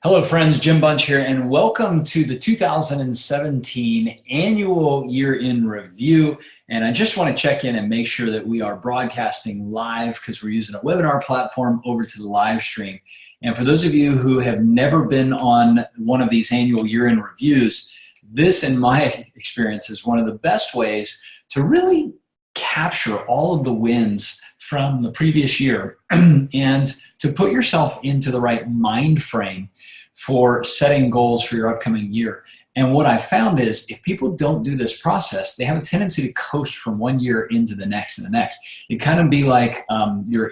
Hello, friends. Jim Bunch here, and welcome to the 2017 Annual Year in Review. And I just want to check in and make sure that we are broadcasting live because we're using a webinar platform over to the live stream. And for those of you who have never been on one of these annual year in reviews, this, in my experience, is one of the best ways to really capture all of the wins from the previous year and to put yourself into the right mind frame for setting goals for your upcoming year. And what I found is if people don't do this process, they have a tendency to coast from one year into the next and the next. It kind of be like you're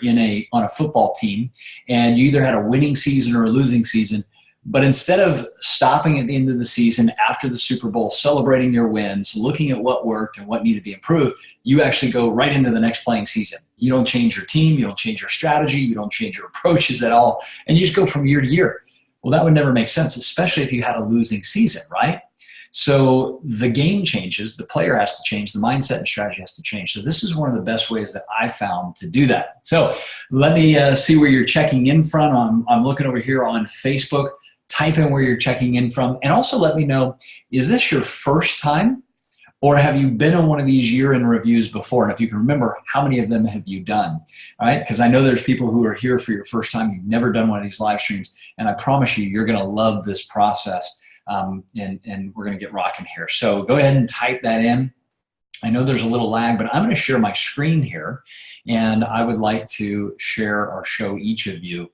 on a football team and you either had a winning season or a losing season. But instead of stopping at the end of the season after the Super Bowl, celebrating your wins, looking at what worked and what needed to be improved, you actually go right into the next playing season. You don't change your team, you don't change your strategy, you don't change your approaches at all, and you just go from year to year. Well, that would never make sense, especially if you had a losing season, right? So the game changes, the player has to change, the mindset and strategy has to change. So this is one of the best ways that I found to do that. So let me see where you're checking in from. I'm looking over here on Facebook. Type in where you're checking in from, and also let me know, is this your first time or have you been on one of these year in reviews before? And if you can remember, how many of them have you done? All right, because I know there's people who are here for your first time, you've never done one of these live streams, and I promise you, you're going to love this process, and we're going to get rocking here. So go ahead and type that in. I know there's a little lag, but I'm going to share my screen here, and I would like to share or show each of you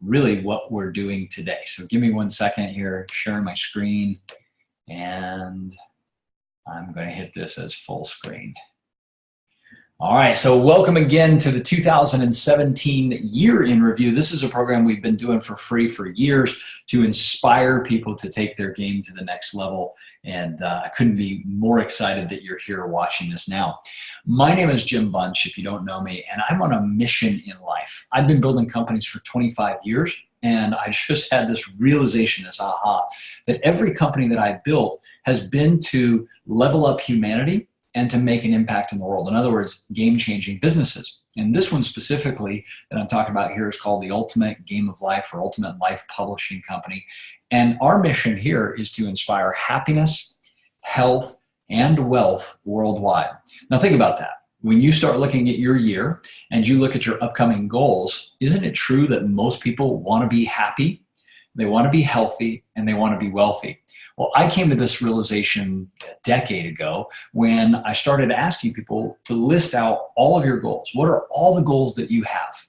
really what we're doing today. So give me 1 second here, sharing my screen, and I'm going to hit this as full screen. All right, so welcome again to the 2017 Year in Review. This is a program we've been doing for free for years to inspire people to take their game to the next level. And I couldn't be more excited that you're here watching this now. My name is Jim Bunch, if you don't know me, and I'm on a mission in life. I've been building companies for 25 years, and I just had this realization, this aha, that every company that I built has been to level up humanity and to make an impact in the world. In other words, game-changing businesses. And this one specifically that I'm talking about here is called the Ultimate Game of Life or Ultimate Life Publishing Company. And our mission here is to inspire happiness, health, and wealth worldwide. Now think about that. When you start looking at your year and you look at your upcoming goals, isn't it true that most people want to be happy, they want to be healthy, and they want to be wealthy? Well, I came to this realization a decade ago when I started asking people to list out all of your goals. What are all the goals that you have?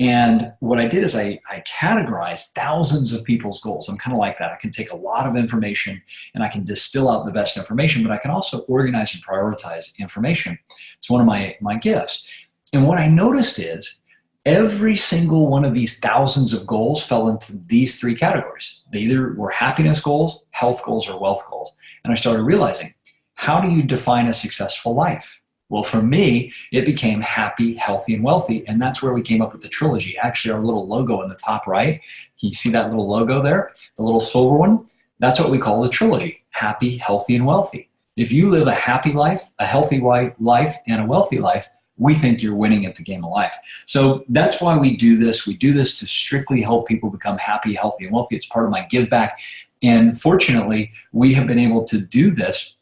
And what I did is I categorized thousands of people's goals. I'm kind of like that. I can take a lot of information and I can distill out the best information, but I can also organize and prioritize information. It's one of my gifts. And what I noticed is every single one of these thousands of goals fell into these three categories. They either were happiness goals, health goals, or wealth goals. And I started realizing, how do you define a successful life? Well, for me, it became happy, healthy, and wealthy. And that's where we came up with the trilogy. Actually, our little logo in the top right, can you see that little logo there? The little silver one? That's what we call the trilogy, happy, healthy, and wealthy. If you live a happy life, a healthy life, and a wealthy life, we think you're winning at the game of life. So that's why we do this. We do this to strictly help people become happy, healthy, and wealthy. It's part of my give back. And fortunately, we have been able to do this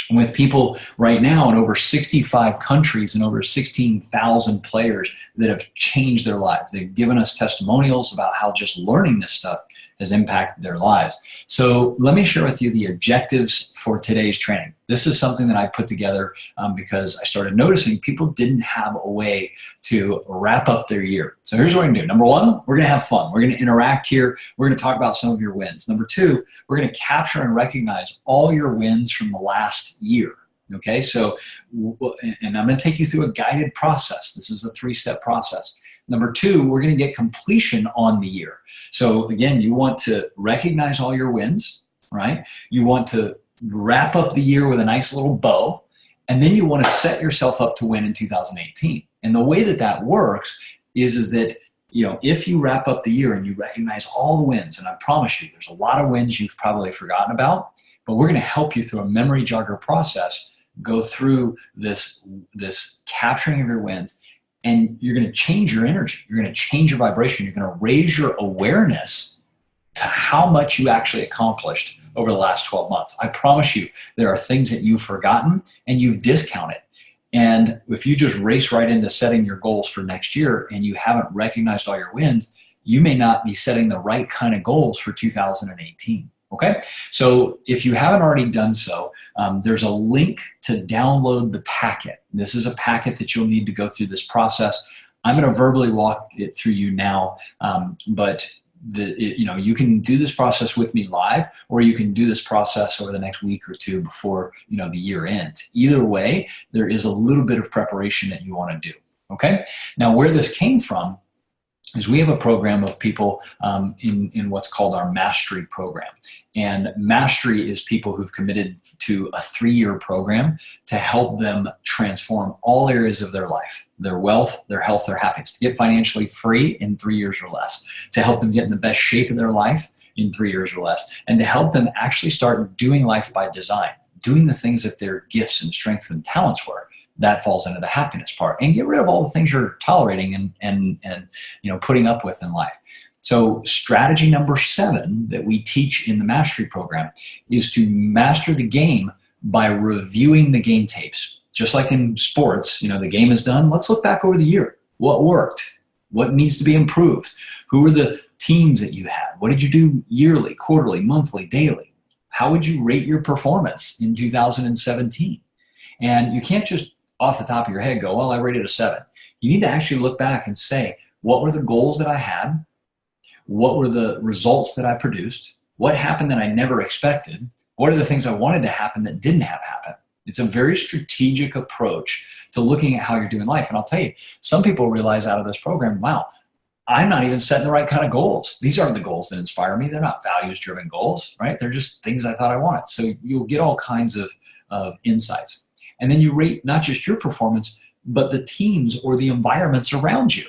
with people right now in over 65 countries and over 16,000 players that have changed their lives. They've given us testimonials about how just learning this stuff has impacted their lives. So let me share with you the objectives for today's training. This is something that I put together because I started noticing people didn't have a way to wrap up their year. So here's what we're going to do. Number one, we're going to have fun. We're going to interact here. We're going to talk about some of your wins. Number two, we're going to capture and recognize all your wins from the last year. Okay, so, and I'm going to take you through a guided process. This is a 3-step process. Number two, we're going to get completion on the year. So again, you want to recognize all your wins, right? You want to wrap up the year with a nice little bow, and then you want to set yourself up to win in 2018. And the way that that works is that, you know, if you wrap up the year and you recognize all the wins, and I promise you, there's a lot of wins you've probably forgotten about, but we're going to help you through a memory jogger process, go through this capturing of your wins. And you're going to change your energy. You're going to change your vibration. You're going to raise your awareness to how much you actually accomplished over the last 12 months. I promise you, there are things that you've forgotten and you've discounted. And if you just race right into setting your goals for next year and you haven't recognized all your wins, you may not be setting the right kind of goals for 2018. Okay, so if you haven't already done so, there's a link to download the packet. This is a packet that you'll need to go through this process. I'm going to verbally walk it through you now, but you can do this process with me live, or you can do this process over the next week or two before the year ends. Either way, there is a little bit of preparation that you want to do. Okay, now where this came from is we have a program of people in what's called our Mastery program. And Mastery is people who've committed to a 3-year program to help them transform all areas of their life, their wealth, their health, their happiness, to get financially free in 3 years or less, to help them get in the best shape of their life in 3 years or less, and to help them actually start doing life by design, doing the things that their gifts and strengths and talents were. That falls into the happiness part, and get rid of all the things you're tolerating and putting up with in life. So strategy number 7 that we teach in the Mastery program is to master the game by reviewing the game tapes. Just like in sports, the game is done. Let's look back over the year. What worked? What needs to be improved? Who were the teams that you had? What did you do yearly, quarterly, monthly, daily? How would you rate your performance in 2017? And you can't just off the top of your head go, well, I rated a 7. You need to actually look back and say, what were the goals that I had? What were the results that I produced? What happened that I never expected? What are the things I wanted to happen that didn't have happen? It's a very strategic approach to looking at how you're doing life. And I'll tell you, some people realize out of this program, wow, I'm not even setting the right kind of goals. These aren't the goals that inspire me. They're not values-driven goals, right? They're just things I thought I wanted. So you'll get all kinds of insights. And then you rate not just your performance, but the teams or the environments around you.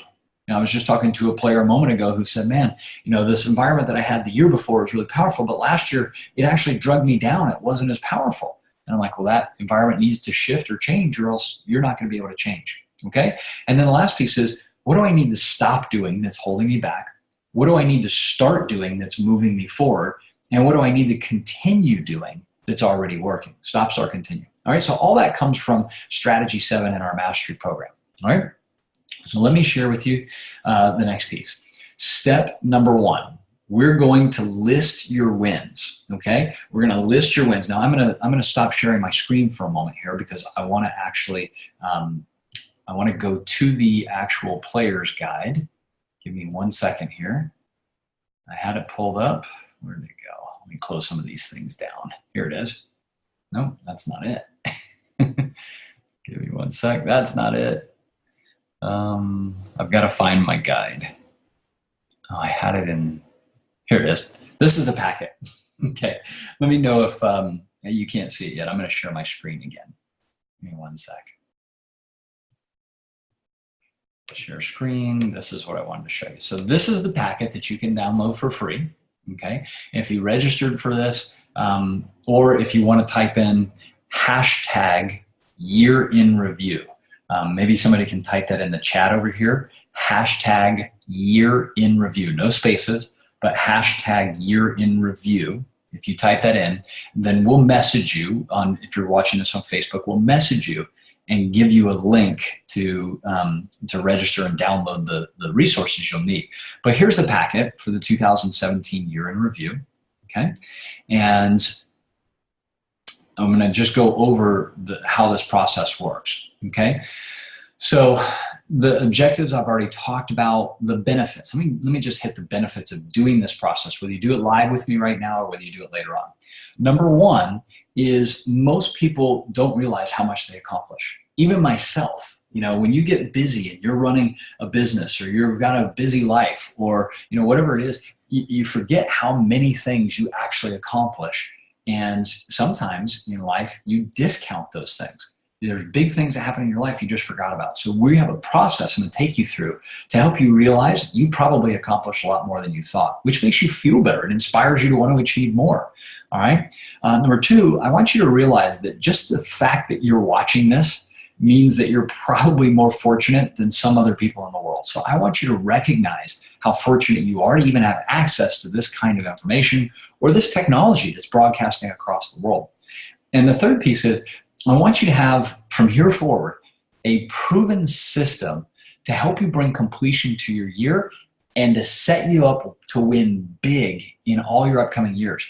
Now, I was just talking to a player a moment ago who said, man, this environment that I had the year before was really powerful, but last year it actually drugged me down. It wasn't as powerful. And I'm like, well, that environment needs to shift or change, or else you're not going to be able to change. Okay. And then the last piece is, what do I need to stop doing that's holding me back? What do I need to start doing that's moving me forward? And what do I need to continue doing that's already working? Stop, start, continue. All right, so all that comes from Strategy 7 in our Mastery program. All right, so let me share with you the next piece. Step number 1, we're going to list your wins. Okay, we're going to list your wins. Now I'm gonna stop sharing my screen for a moment here because I want to actually I want to go to the actual player's guide. Give me 1 second here. I had it pulled up. Where did it go? Let me close some of these things down. Here it is. No, that's not it. Give me 1 sec. That's not it. I've got to find my guide. Oh, I had it in. Here it is. This is the packet. Okay. Let me know if you can't see it yet. I'm going to share my screen again. Give me 1 sec. Share screen. This is what I wanted to show you. So this is the packet that you can download for free. Okay. If you registered for this, or if you want to type in hashtag year in review. Maybe somebody can type that in the chat over here. Hashtag year in review. No spaces, but hashtag year in review. If you type that in, then we'll message you on, if you're watching this on Facebook, we'll message you and give you a link to register and download the resources you'll need. But here's the packet for the 2017 year in review. Okay. And I'm going to just go over how this process works. Okay. So the objectives I've already talked about, the benefits. Let me just hit the benefits of doing this process, whether you do it live with me right now or whether you do it later on. Number 1 is most people don't realize how much they accomplish. Even myself, when you get busy and you're running a business or you've got a busy life or, whatever it is, you forget how many things you actually accomplish. And sometimes in life, you discount those things. There's big things that happen in your life you just forgot about. So we have a process I'm going to take you through to help you realize you probably accomplished a lot more than you thought, which makes you feel better. It inspires you to want to achieve more. All right. Number 2, I want you to realize that just the fact that you're watching this means that you're probably more fortunate than some other people in the world. So I want you to recognize how fortunate you are to even have access to this kind of information or this technology that's broadcasting across the world. And the third piece is I want you to have, from here forward, a proven system to help you bring completion to your year and to set you up to win big in all your upcoming years.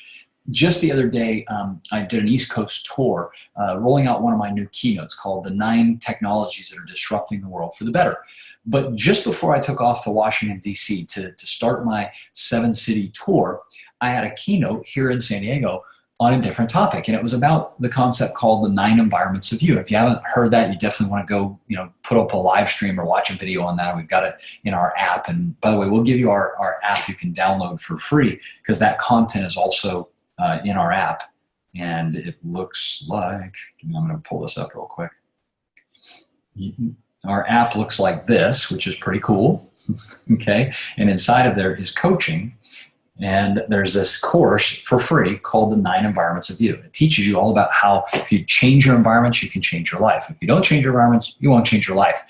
Just the other day, I did an East Coast tour, rolling out one of my new keynotes called The 9 Technologies That Are Disrupting the World for the Better. But just before I took off to Washington, D.C. to start my 7-city tour, I had a keynote here in San Diego on a different topic. And it was about the concept called the 9 environments of you. If you haven't heard that, you definitely want to go, put up a live stream or watch a video on that. We've got it in our app. And by the way, we'll give you our app you can download for free because that content is also in our app. And it looks like, I'm going to pull this up real quick. Our app looks like this, which is pretty cool. Okay. And inside of there is coaching. And there's this course for free called the 9 Environments of You. It teaches you all about how if you change your environments, you can change your life. If you don't change your environments, you won't change your life.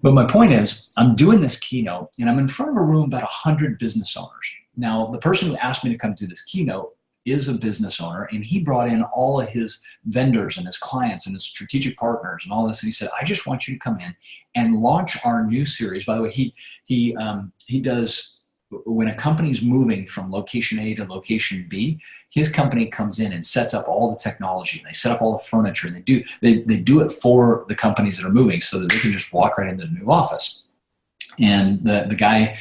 But my point is, I'm doing this keynote and I'm in front of a room about 100 business owners. Now, the person who asked me to come do this keynote is a business owner, and he brought in all of his vendors and his clients and his strategic partners and all this. And he said, I just want you to come in and launch our new series. By the way, he does, when a company's moving from location A to location B, his company comes in and sets up all the technology, and they set up all the furniture, and they do it for the companies that are moving so that they can just walk right into the new office. And the guy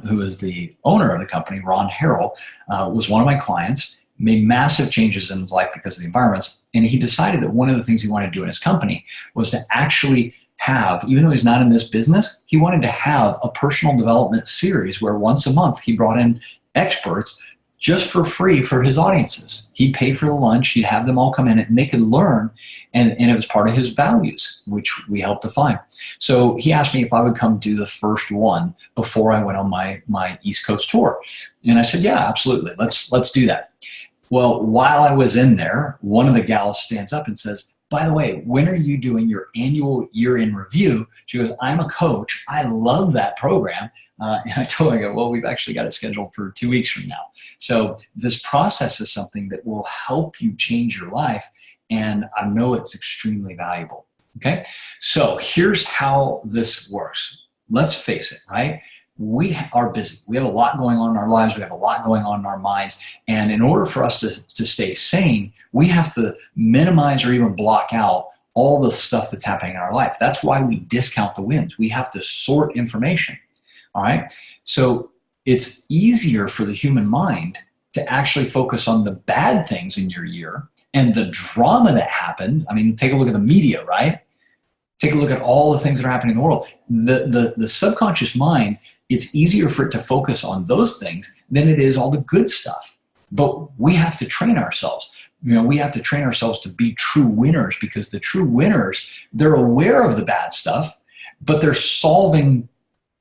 who is the owner of the company, Ron Harrell, was one of my clients, made massive changes in his life because of the environments. And he decided that one of the things he wanted to do in his company was to actually have, even though he's not in this business, he wanted to have a personal development series where once a month he brought in experts just for free for his audiences. He'd pay for the lunch, he'd have them all come in and they could learn, and it was part of his values, which we helped define. So he asked me if I would come do the first one before I went on my East Coast tour. And I said, yeah, absolutely, let's do that. Well, while I was in there, one of the gals stands up and says, by the way, when are you doing your annual year-in review? She goes, I'm a coach. I love that program. And I told her, I go, well, we've actually got it scheduled for 2 weeks from now. So this process is something that will help you change your life. And I know it's extremely valuable. Okay. So here's how this works. Let's face it, right? We are busy. We have a lot going on in our lives. We have a lot going on in our minds. And in order for us to stay sane, we have to minimize or even block out all the stuff that's happening in our life. That's why we discount the wins. We have to sort information. All right. So it's easier for the human mind to actually focus on the bad things in your year and the drama that happened. I mean, take a look at the media, right? Take a look at all the things that are happening in the world. The subconscious mind, it's easier for it to focus on those things than it is all the good stuff. But we have to train ourselves. We have to train ourselves to be true winners, because the true winners, they're aware of the bad stuff, but they're solving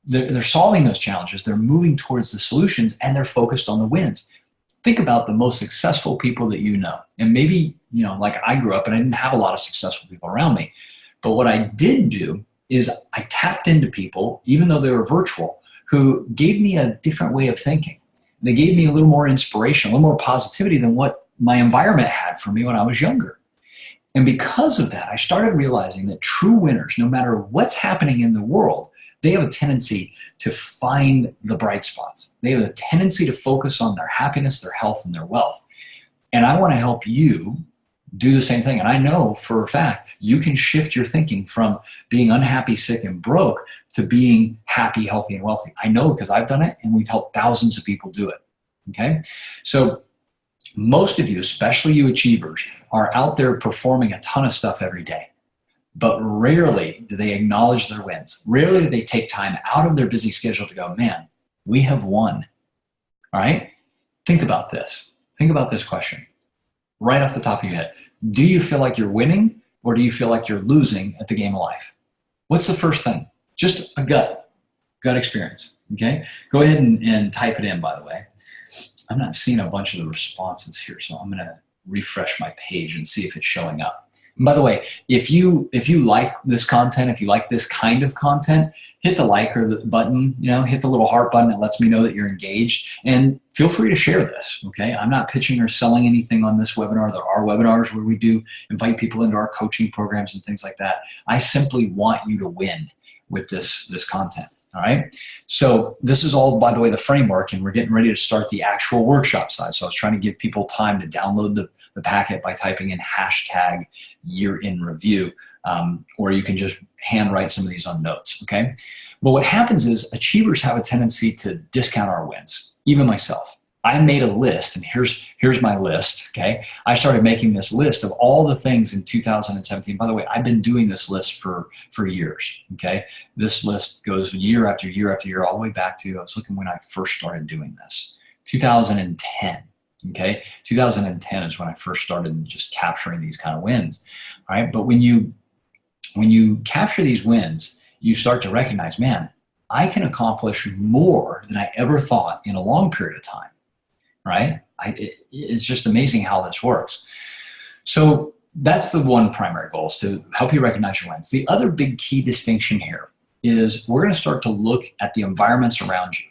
those challenges. They're moving towards the solutions, and they're focused on the wins. Think about the most successful people that you know. And maybe, like I grew up and I didn't have a lot of successful people around me. But what I did do is I tapped into people, even though they were virtual, who gave me a different way of thinking. They gave me a little more inspiration, a little more positivity than what my environment had for me when I was younger. And because of that, I started realizing that true winners, no matter what's happening in the world, they have a tendency to find the bright spots. They have a tendency to focus on their happiness, their health, and their wealth. And I want to help you do the same thing. And I know for a fact you can shift your thinking from being unhappy, sick, and broke to being happy, healthy, and wealthy. I know because I've done it, and we've helped thousands of people do it. Okay? So most of you, especially you achievers, are out there performing a ton of stuff every day. But rarely do they acknowledge their wins. Rarely do they take time out of their busy schedule to go, man, we have won. All right? Think about this. Think about this question. Right off the top of your head. Do you feel like you're winning, or do you feel like you're losing at the game of life? What's the first thing? Just a gut experience, okay? Go ahead and type it in, by the way. I'm not seeing a bunch of the responses here, so I'm gonna refresh my page and see if it's showing up. By the way, if you like this content, if you like this kind of content, hit the like or the button, hit the little heart button that lets me know that you're engaged, and feel free to share this, okay? I'm not pitching or selling anything on this webinar. There are webinars where we do invite people into our coaching programs and things like that. I simply want you to win with this content. All right. So this is all, by the way, the framework, and we're getting ready to start the actual workshop side. So I was trying to give people time to download the packet by typing in hashtag year in review, or you can just handwrite some of these on notes. Okay. But what happens is achievers have a tendency to discount our wins, even myself. I made a list, and here's my list, okay? I started making this list of all the things in 2017. By the way, I've been doing this list for years, okay? This list goes year after year after year, all the way back to, I was looking when I first started doing this, 2010, okay? 2010 is when I first started just capturing these kind of wins, all right? But when you capture these wins, you start to recognize, man, I can accomplish more than I ever thought in a long period of time. Right? It's just amazing how this works. So that's the one primary goal, is to help you recognize your wins. The other big key distinction here is we're going to start to look at the environments around you.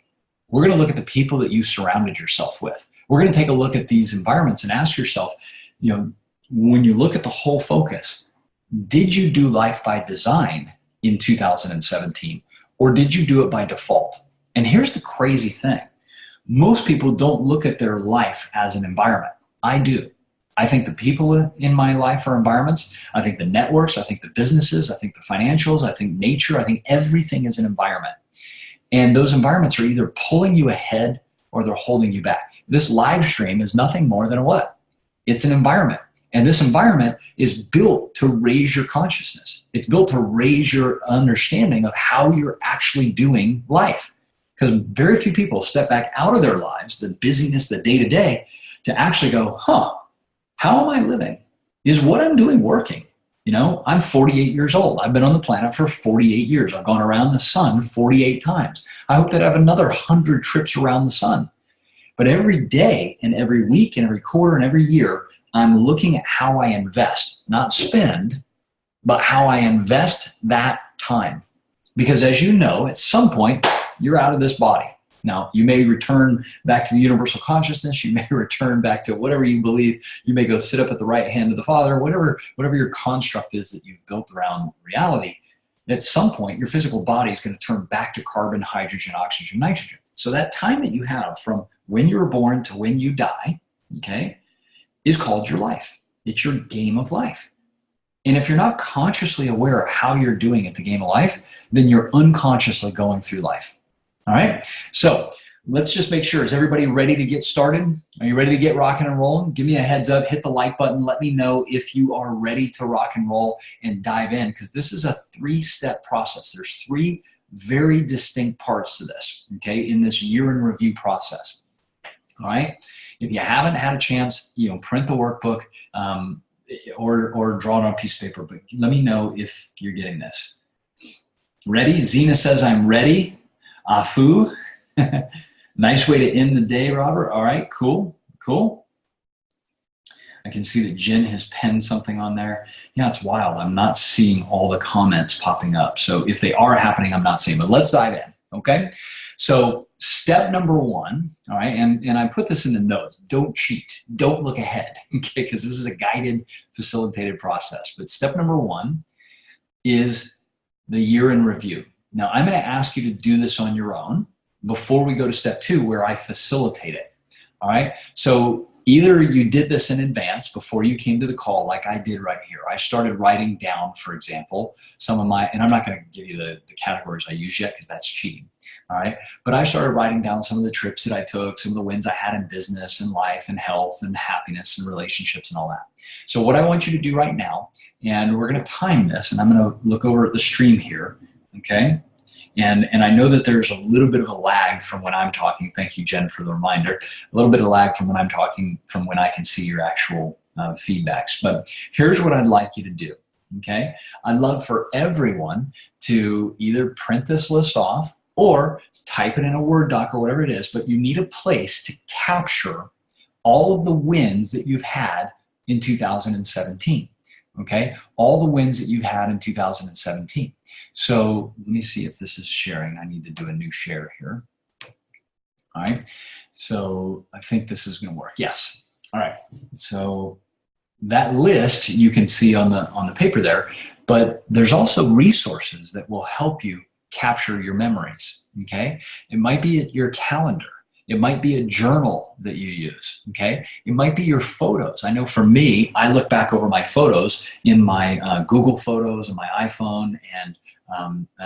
We're going to look at the people that you surrounded yourself with. We're going to take a look at these environments and ask yourself, when you look at the whole focus, did you do life by design in 2017, or did you do it by default? And here's the crazy thing. Most people don't look at their life as an environment. I do. I think the people in my life are environments. I think the networks, I think the businesses, I think the financials, I think nature, I think everything is an environment. And those environments are either pulling you ahead or they're holding you back. This live stream is nothing more than a what? It's an environment. And this environment is built to raise your consciousness. It's built to raise your understanding of how you're actually doing life. Because very few people step back out of their lives, the busyness, the day-to-day, to actually go, how am I living? Is what I'm doing working? I'm 48 years old. I've been on the planet for 48 years. I've gone around the sun 48 times. I hope that I have another 100 trips around the sun. But every day and every week and every quarter and every year, I'm looking at how I invest, not spend, but how I invest that time. Because as you know, at some point, you're out of this body. Now, you may return back to the universal consciousness. You may return back to whatever you believe. You may go sit up at the right hand of the Father, whatever your construct is that you've built around reality. At some point, your physical body is going to turn back to carbon, hydrogen, oxygen, nitrogen. So that time that you have from when you were born to when you die, okay, is called your life. It's your game of life. And if you're not consciously aware of how you're doing at the game of life, then you're unconsciously going through life. All right, so let's just make sure. Is everybody ready to get started? Are you ready to get rocking and rolling? Give me a heads up, hit the like button. Let me know if you are ready to rock and roll and dive in, because this is a 3-step process. There's 3 very distinct parts to this, okay, in this year in review process. All right, if you haven't had a chance, print the workbook or draw it on a piece of paper, but let me know if you're getting this. Ready? Zena says, I'm ready. Afu. Nice way to end the day, Robert. All right, cool. I can see that Jen has penned something on there. Yeah, it's wild. I'm not seeing all the comments popping up. So if they are happening, I'm not seeing, but let's dive in, okay? So step number 1, all right, and I put this in the notes. Don't cheat. Don't look ahead, okay, because this is a guided, facilitated process. But step number 1 is the year in review. Now, I'm going to ask you to do this on your own before we go to step 2, where I facilitate it. All right. So either you did this in advance before you came to the call, like I did right here. I started writing down, for example, some of my, and I'm not going to give you the categories I use yet because that's cheating. All right. But I started writing down some of the trips that I took, some of the wins I had in business and life and health and happiness and relationships and all that. So what I want you to do right now, and we're going to time this, and I'm going to look over at the stream here. Okay. And I know that there's a little bit of a lag from when I'm talking. Thank you, Jen, for the reminder. A little bit of lag from when I'm talking, from when I can see your actual feedbacks. But here's what I'd like you to do. Okay. I'd love for everyone to either print this list off or type it in a Word doc or whatever it is, but you need a place to capture all of the wins that you've had in 2017. Okay, all the wins that you've had in 2017. So let me see if this is sharing. I need to do a new share here. All right, so I think this is going to work. Yes. All right, so that list you can see on the paper there, but there's also resources that will help you capture your memories. Okay, it might be your calendar. It might be a journal that you use, okay? It might be your photos. I know for me, I look back over my photos in my Google Photos and my iPhone and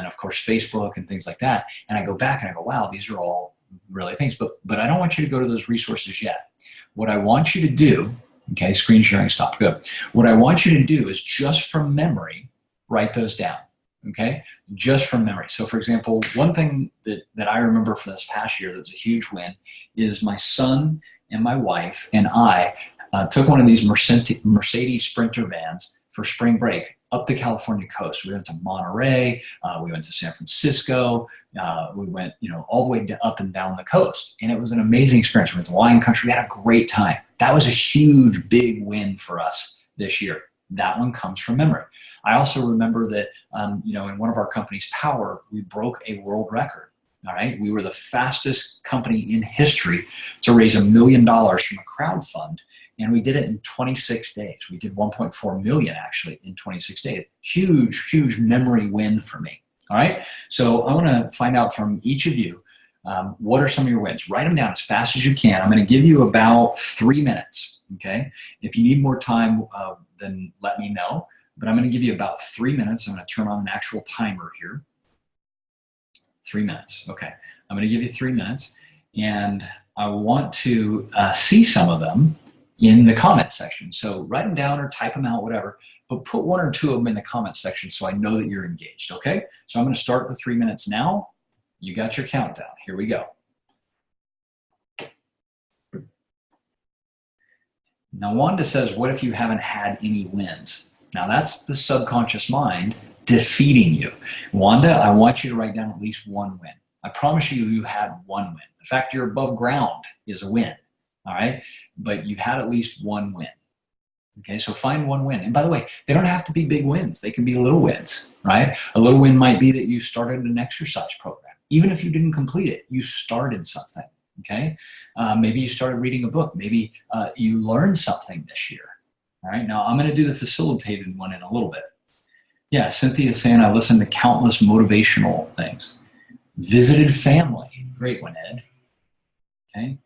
of course Facebook and things like that. And I go back and I go, wow, these are all really things. But I don't want you to go to those resources yet. What I want you to do, okay, screen sharing stop, good. What I want you to do is just from memory, write those down. Okay, just from memory. So for example, one thing that I remember from this past year that was a huge win is my son and my wife and I took one of these Mercedes Sprinter vans for spring break up the California coast. We went to Monterey, we went to San Francisco, we went all the way up and down the coast. And it was an amazing experience. We went to wine country, we had a great time. That was a huge, big win for us this year. That one comes from memory. I also remember that, in one of our companies, Power, we broke a world record. All right. We were the fastest company in history to raise $1 million from a crowd fund. And we did it in 26 days. We did 1.4 million actually in 26 days. Huge, huge memory win for me. All right. So I want to find out from each of you, what are some of your wins? Write them down as fast as you can. I'm going to give you about 3 minutes. Okay. If you need more time, then let me know. But I'm going to give you about 3 minutes. I'm going to turn on an actual timer here. 3 minutes. Okay. I'm going to give you 3 minutes. And I want to see some of them in the comment section. So write them down or type them out, whatever. But put 1 or 2 of them in the comment section so I know that you're engaged. Okay. So I'm going to start the 3 minutes now. You got your countdown. Here we go. Now, Wanda says, what if you haven't had any wins? Now, that's the subconscious mind defeating you. Wanda, I want you to write down at least 1 win. I promise you had 1 win. The fact you're above ground is a win, all right? But you had at least 1 win. Okay, so find 1 win. And by the way, they don't have to be big wins. They can be little wins, right? A little win might be that you started an exercise program. Even if you didn't complete it, you started something, okay? Maybe you started reading a book. Maybe you learned something this year. All right, now I'm going to do the facilitated one in a little bit. Yeah, Cynthia's saying I listened to countless motivational things. Visited family. Great one, Ed. Okay.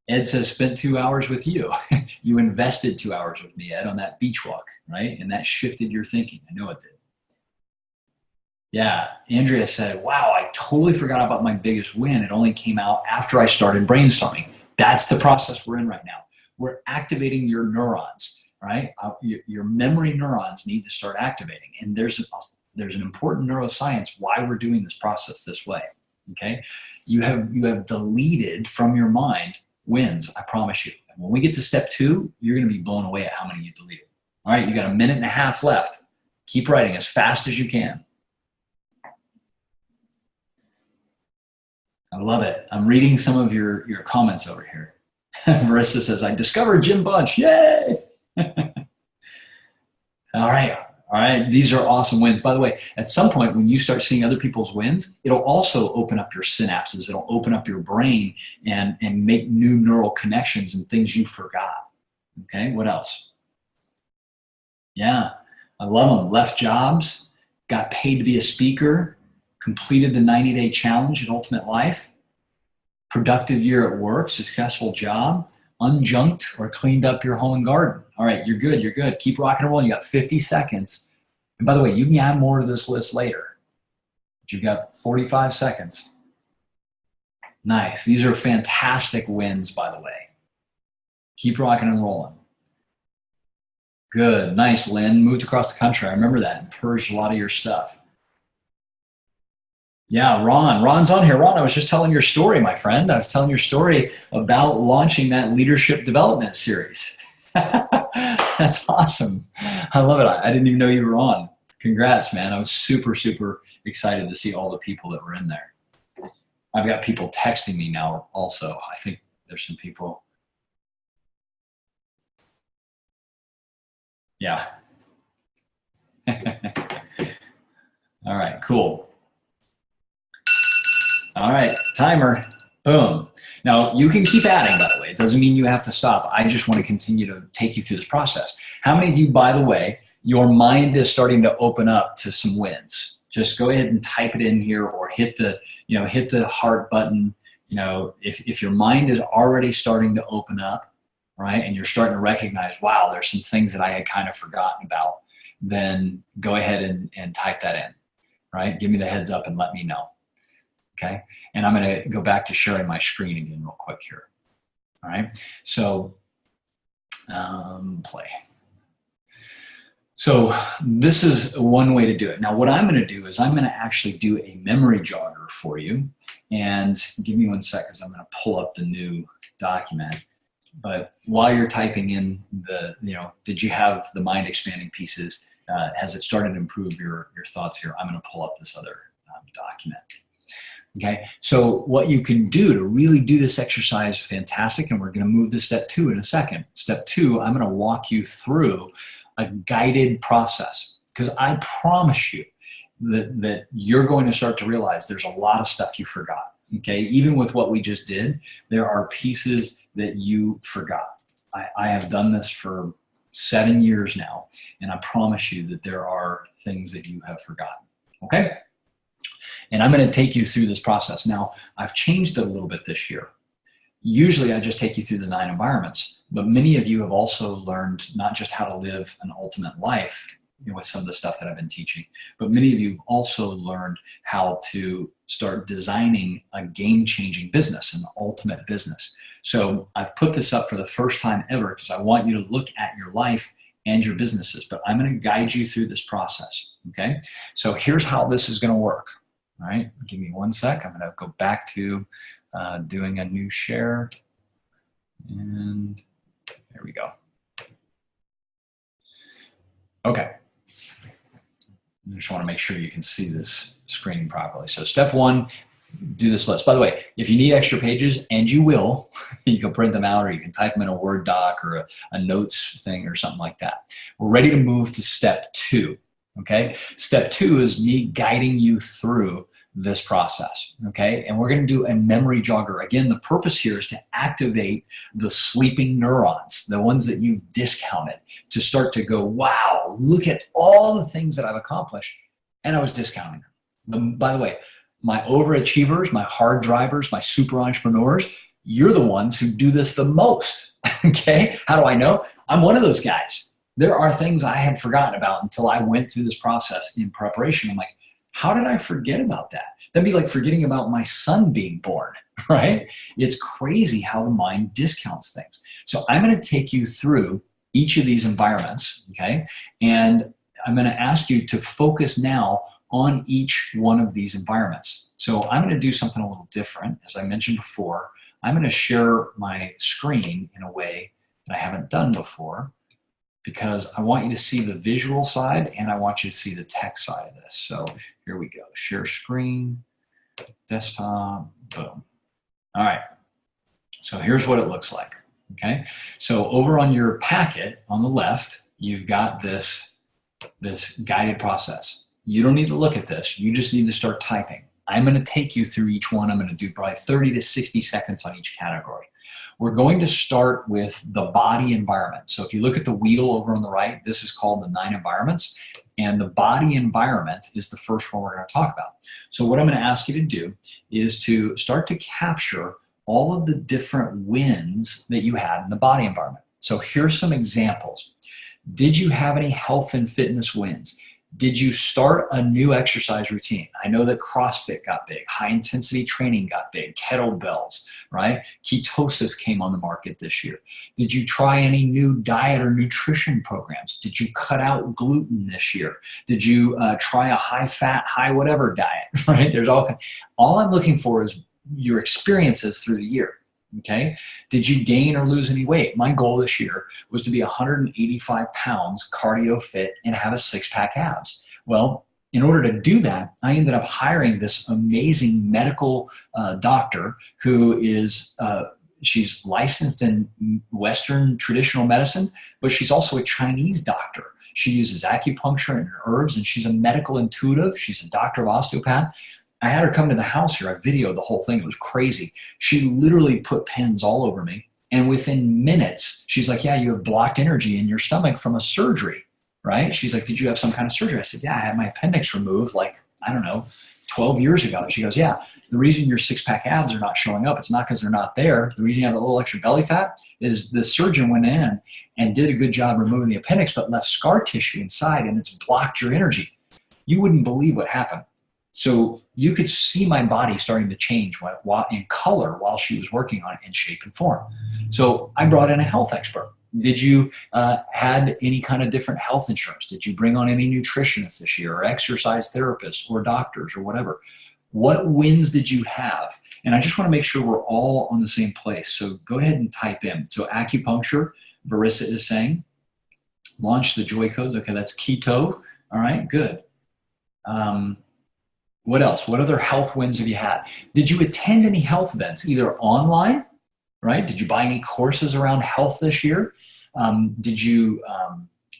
Ed says spent 2 hours with you. You invested 2 hours with me, Ed, on that beach walk, right? And that shifted your thinking. I know it did. Yeah, Andrea said, wow, I totally forgot about my biggest win. It only came out after I started brainstorming. That's the process we're in right now. We're activating your neurons. Right? Your memory neurons need to start activating. And there's an important neuroscience why we're doing this process this way. Okay? You have deleted from your mind wins, I promise you. And when we get to step 2, you're going to be blown away at how many you deleted. All right, you got 1.5 minutes left. Keep writing as fast as you can. I love it. I'm reading some of your comments over here. Marissa says, I discovered Jim Bunch. Yay! All right. These are awesome wins. By the way, at some point when you start seeing other people's wins, it'll also open up your synapses. It'll open up your brain and make new neural connections and things you forgot. Okay, what else? Yeah, I love them. Left jobs, got paid to be a speaker, completed the 90-day challenge at Ultimate Life, productive year at work, successful job, unjunked or cleaned up your home and garden. All right, you're good, you're good. Keep rocking and rolling. You got 50 seconds. And by the way, you can add more to this list later. But you've got 45 seconds. Nice. These are fantastic wins, by the way. Keep rocking and rolling. Good. Nice, Lynn. Moved across the country. I remember that and purged a lot of your stuff. Yeah, Ron. Ron's on here. Ron, I was just telling your story, my friend. I was telling your story about launching that leadership development series. That's awesome. I love it. I didn't even know you were on. Congrats, man. I was super, super excited to see all the people that were in there. I've got people texting me now also. I think there's some people. Yeah. All right, cool. All right, timer. Boom. Now, you can keep adding, by the way. It doesn't mean you have to stop. I just want to continue to take you through this process. How many of you, by the way, your mind is starting to open up to some wins? Just go ahead and type it in here or hit the heart button. If your mind is already starting to open up, right, and you're starting to recognize, wow, there's some things that I had kind of forgotten about, then go ahead and type that in, right? Give me the heads up and let me know. Okay, and I'm going to go back to sharing my screen again real quick here. All right, so play. So this is one way to do it. Now what I'm going to do is I'm going to actually do a memory jogger for you. And give me 1 second, because I'm going to pull up the new document. But while you're typing in did you have the mind expanding pieces? Has it started to improve your thoughts here? I'm going to pull up this other document. Okay, so what you can do to really do this exercise, fantastic, and we're going to move to step 2 in a second. Step 2, I'm going to walk you through a guided process, because I promise you that you're going to start to realize there's a lot of stuff you forgot. Okay, even with what we just did, there are pieces that you forgot. I have done this for 7 years now, and I promise you that there are things that you have forgotten. Okay? And I'm going to take you through this process. Now, I've changed it a little bit this year. Usually I just take you through the 9 environments, but many of you have also learned not just how to live an ultimate life with some of the stuff that I've been teaching, but many of you have also learned how to start designing a game-changing business, an ultimate business. So I've put this up for the first time ever because I want you to look at your life and your businesses, but I'm going to guide you through this process. Okay, so here's how this is going to work. All right, give me 1 sec. I'm going to go back to doing a new share. And there we go. Okay. I just want to make sure you can see this screen properly. So step 1, do this list. By the way, if you need extra pages, and you will, you can print them out or you can type them in a Word doc or a notes thing or something like that. We're ready to move to step 2. Okay. Step 2 is me guiding you through this process. Okay. And we're going to do a memory jogger. Again, the purpose here is to activate the sleeping neurons, the ones that you've discounted, to start to go, wow, look at all the things that I've accomplished. And I was discounting them. By the way, my overachievers, my hard drivers, my super entrepreneurs, you're the ones who do this the most. Okay. How do I know? I'm one of those guys. There are things I had forgotten about until I went through this process in preparation. I'm like, how did I forget about that? That'd be like forgetting about my son being born, right? It's crazy how the mind discounts things. So I'm going to take you through each of these environments, okay? And I'm going to ask you to focus now on each one of these environments. So I'm going to do something a little different. As I mentioned before, I'm going to share my screen in a way that I haven't done before, because I want you to see the visual side and I want you to see the text side of this. So here we go. Share screen, desktop, boom. All right. So here's what it looks like. Okay. So over on your packet on the left, you've got this guided process. You don't need to look at this. You just need to start typing. I'm going to take you through each one. I'm going to do probably 30 to 60 seconds on each category. We're going to start with the body environment. So if you look at the wheel over on the right, this is called the 9 environments. And the body environment is the first one we're going to talk about. So what I'm going to ask you to do is to start to capture all of the different wins that you had in the body environment. So here's some examples. Did you have any health and fitness wins? Did you start a new exercise routine? I know that CrossFit got big, high intensity training got big, kettlebells, right? Ketosis came on the market this year. Did you try any new diet or nutrition programs? Did you cut out gluten this year? Did you try a high fat, high whatever diet, right? There's all I'm looking for is your experiences through the year. Okay. Did you gain or lose any weight? My goal this year was to be 185 pounds, cardio fit, and have a 6-pack abs. Well, in order to do that, I ended up hiring this amazing medical doctor who is, she's licensed in Western traditional medicine, but she's also a Chinese doctor. She uses acupuncture and herbs, and she's a medical intuitive. She's a doctor of osteopath. I had her come to the house here. I videoed the whole thing. It was crazy. She literally put pins all over me. And within minutes, she's like, yeah, you have blocked energy in your stomach from a surgery, right? She's like, did you have some kind of surgery? I said, yeah, I had my appendix removed like, I don't know, 12 years ago. And she goes, yeah, the reason your six-pack abs are not showing up, it's not because they're not there. The reason you have a little extra belly fat is the surgeon went in and did a good job removing the appendix, but left scar tissue inside, and it's blocked your energy. You wouldn't believe what happened. So you could see my body starting to change in color while she was working on it in shape and form. So I brought in a health expert. Did you had any kind of different health insurance? Did you bring on any nutritionists this year, or exercise therapists or doctors or whatever? What wins did you have? And I just want to make sure we're all on the same place. So go ahead and type in. So acupuncture, Varissa is saying. Launch the joy codes. Okay, that's keto. All right, good. What else? What other health wins have you had? Did you attend any health events, either online, right? Did you buy any courses around health this year? Did you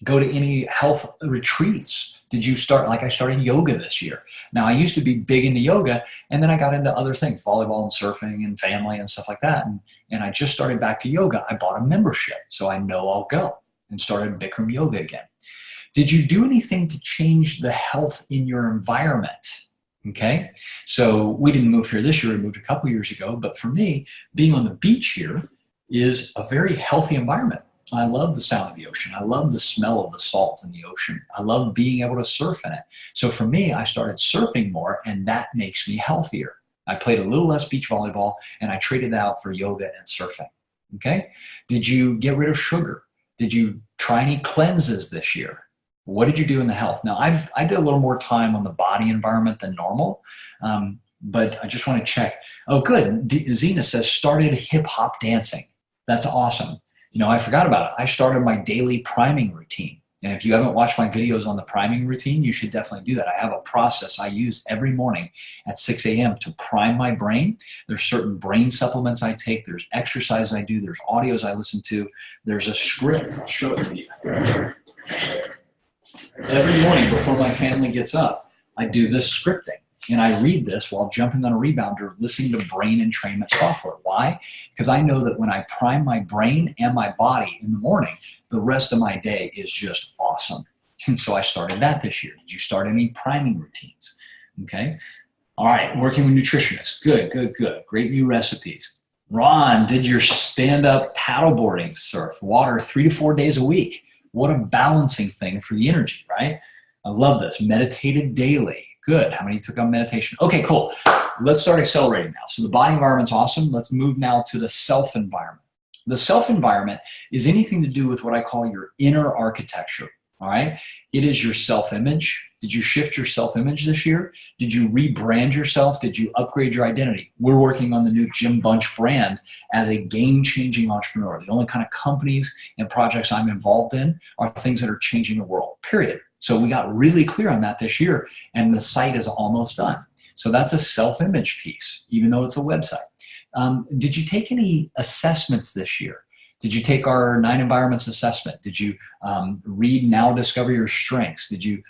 go to any health retreats? Did you start, like I started yoga this year. Now I used to be big into yoga, and then I got into other things, volleyball and surfing and family and stuff like that. And I just started back to yoga. I bought a membership, so I know I'll go, and started Bikram yoga again. Did you do anything to change the health in your environment? Okay, so we didn't move here this year, we moved a couple years ago, but for me, being on the beach here is a very healthy environment. I love the sound of the ocean. I love the smell of the salt in the ocean. I love being able to surf in it. So for me, I started surfing more, and that makes me healthier. I played a little less beach volleyball, and I traded out for yoga and surfing. Okay, did you get rid of sugar? Did you try any cleanses this year? What did you do in the health? Now, I did a little more time on the body environment than normal, but I just want to check. Oh, good. Zena says, started hip hop dancing. That's awesome. You know, I forgot about it. I started my daily priming routine. And if you haven't watched my videos on the priming routine, you should definitely do that. I have a process I use every morning at 6 a.m. to prime my brain. There's certain brain supplements I take. There's exercise I do. There's audios I listen to. There's a script. I'll show it to you. Every morning before my family gets up, I do this scripting, and I read this while jumping on a rebounder, listening to brain entrainment software. Why? Because I know that when I prime my brain and my body in the morning, the rest of my day is just awesome. And so I started that this year. Did you start any priming routines? Okay. All right. Working with nutritionists. Good, good, good. Great new recipes. Ron, did your stand-up paddleboarding surf, water 3 to 4 days a week. What a balancing thing for the energy, right? I love this. Meditated daily. Good. How many took on meditation? Okay, cool. Let's start accelerating now. So the body environment's awesome. Let's move now to the self environment. The self environment is anything to do with what I call your inner architecture. All right. It is your self-image. Did you shift your self-image this year? Did you rebrand yourself? Did you upgrade your identity? We're working on the new Jim Bunch brand as a game-changing entrepreneur. The only kind of companies and projects I'm involved in are things that are changing the world, period. So we got really clear on that this year, and the site is almost done. So that's a self-image piece, even though it's a website. Did you take any assessments this year? Did you take our 9 environments assessment? Did you read Now Discover Your Strengths? Did you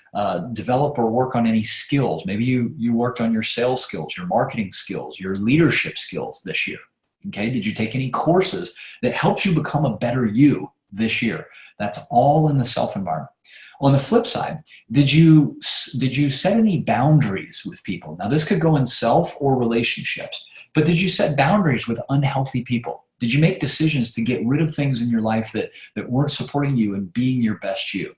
develop or work on any skills? Maybe you worked on your sales skills, your marketing skills, your leadership skills this year. Okay, did you take any courses that helps you become a better you this year? That's all in the self environment. On the flip side, did you set any boundaries with people? Now this could go in self or relationships, but did you set boundaries with unhealthy people? Did you make decisions to get rid of things in your life that weren't supporting you and being your best you?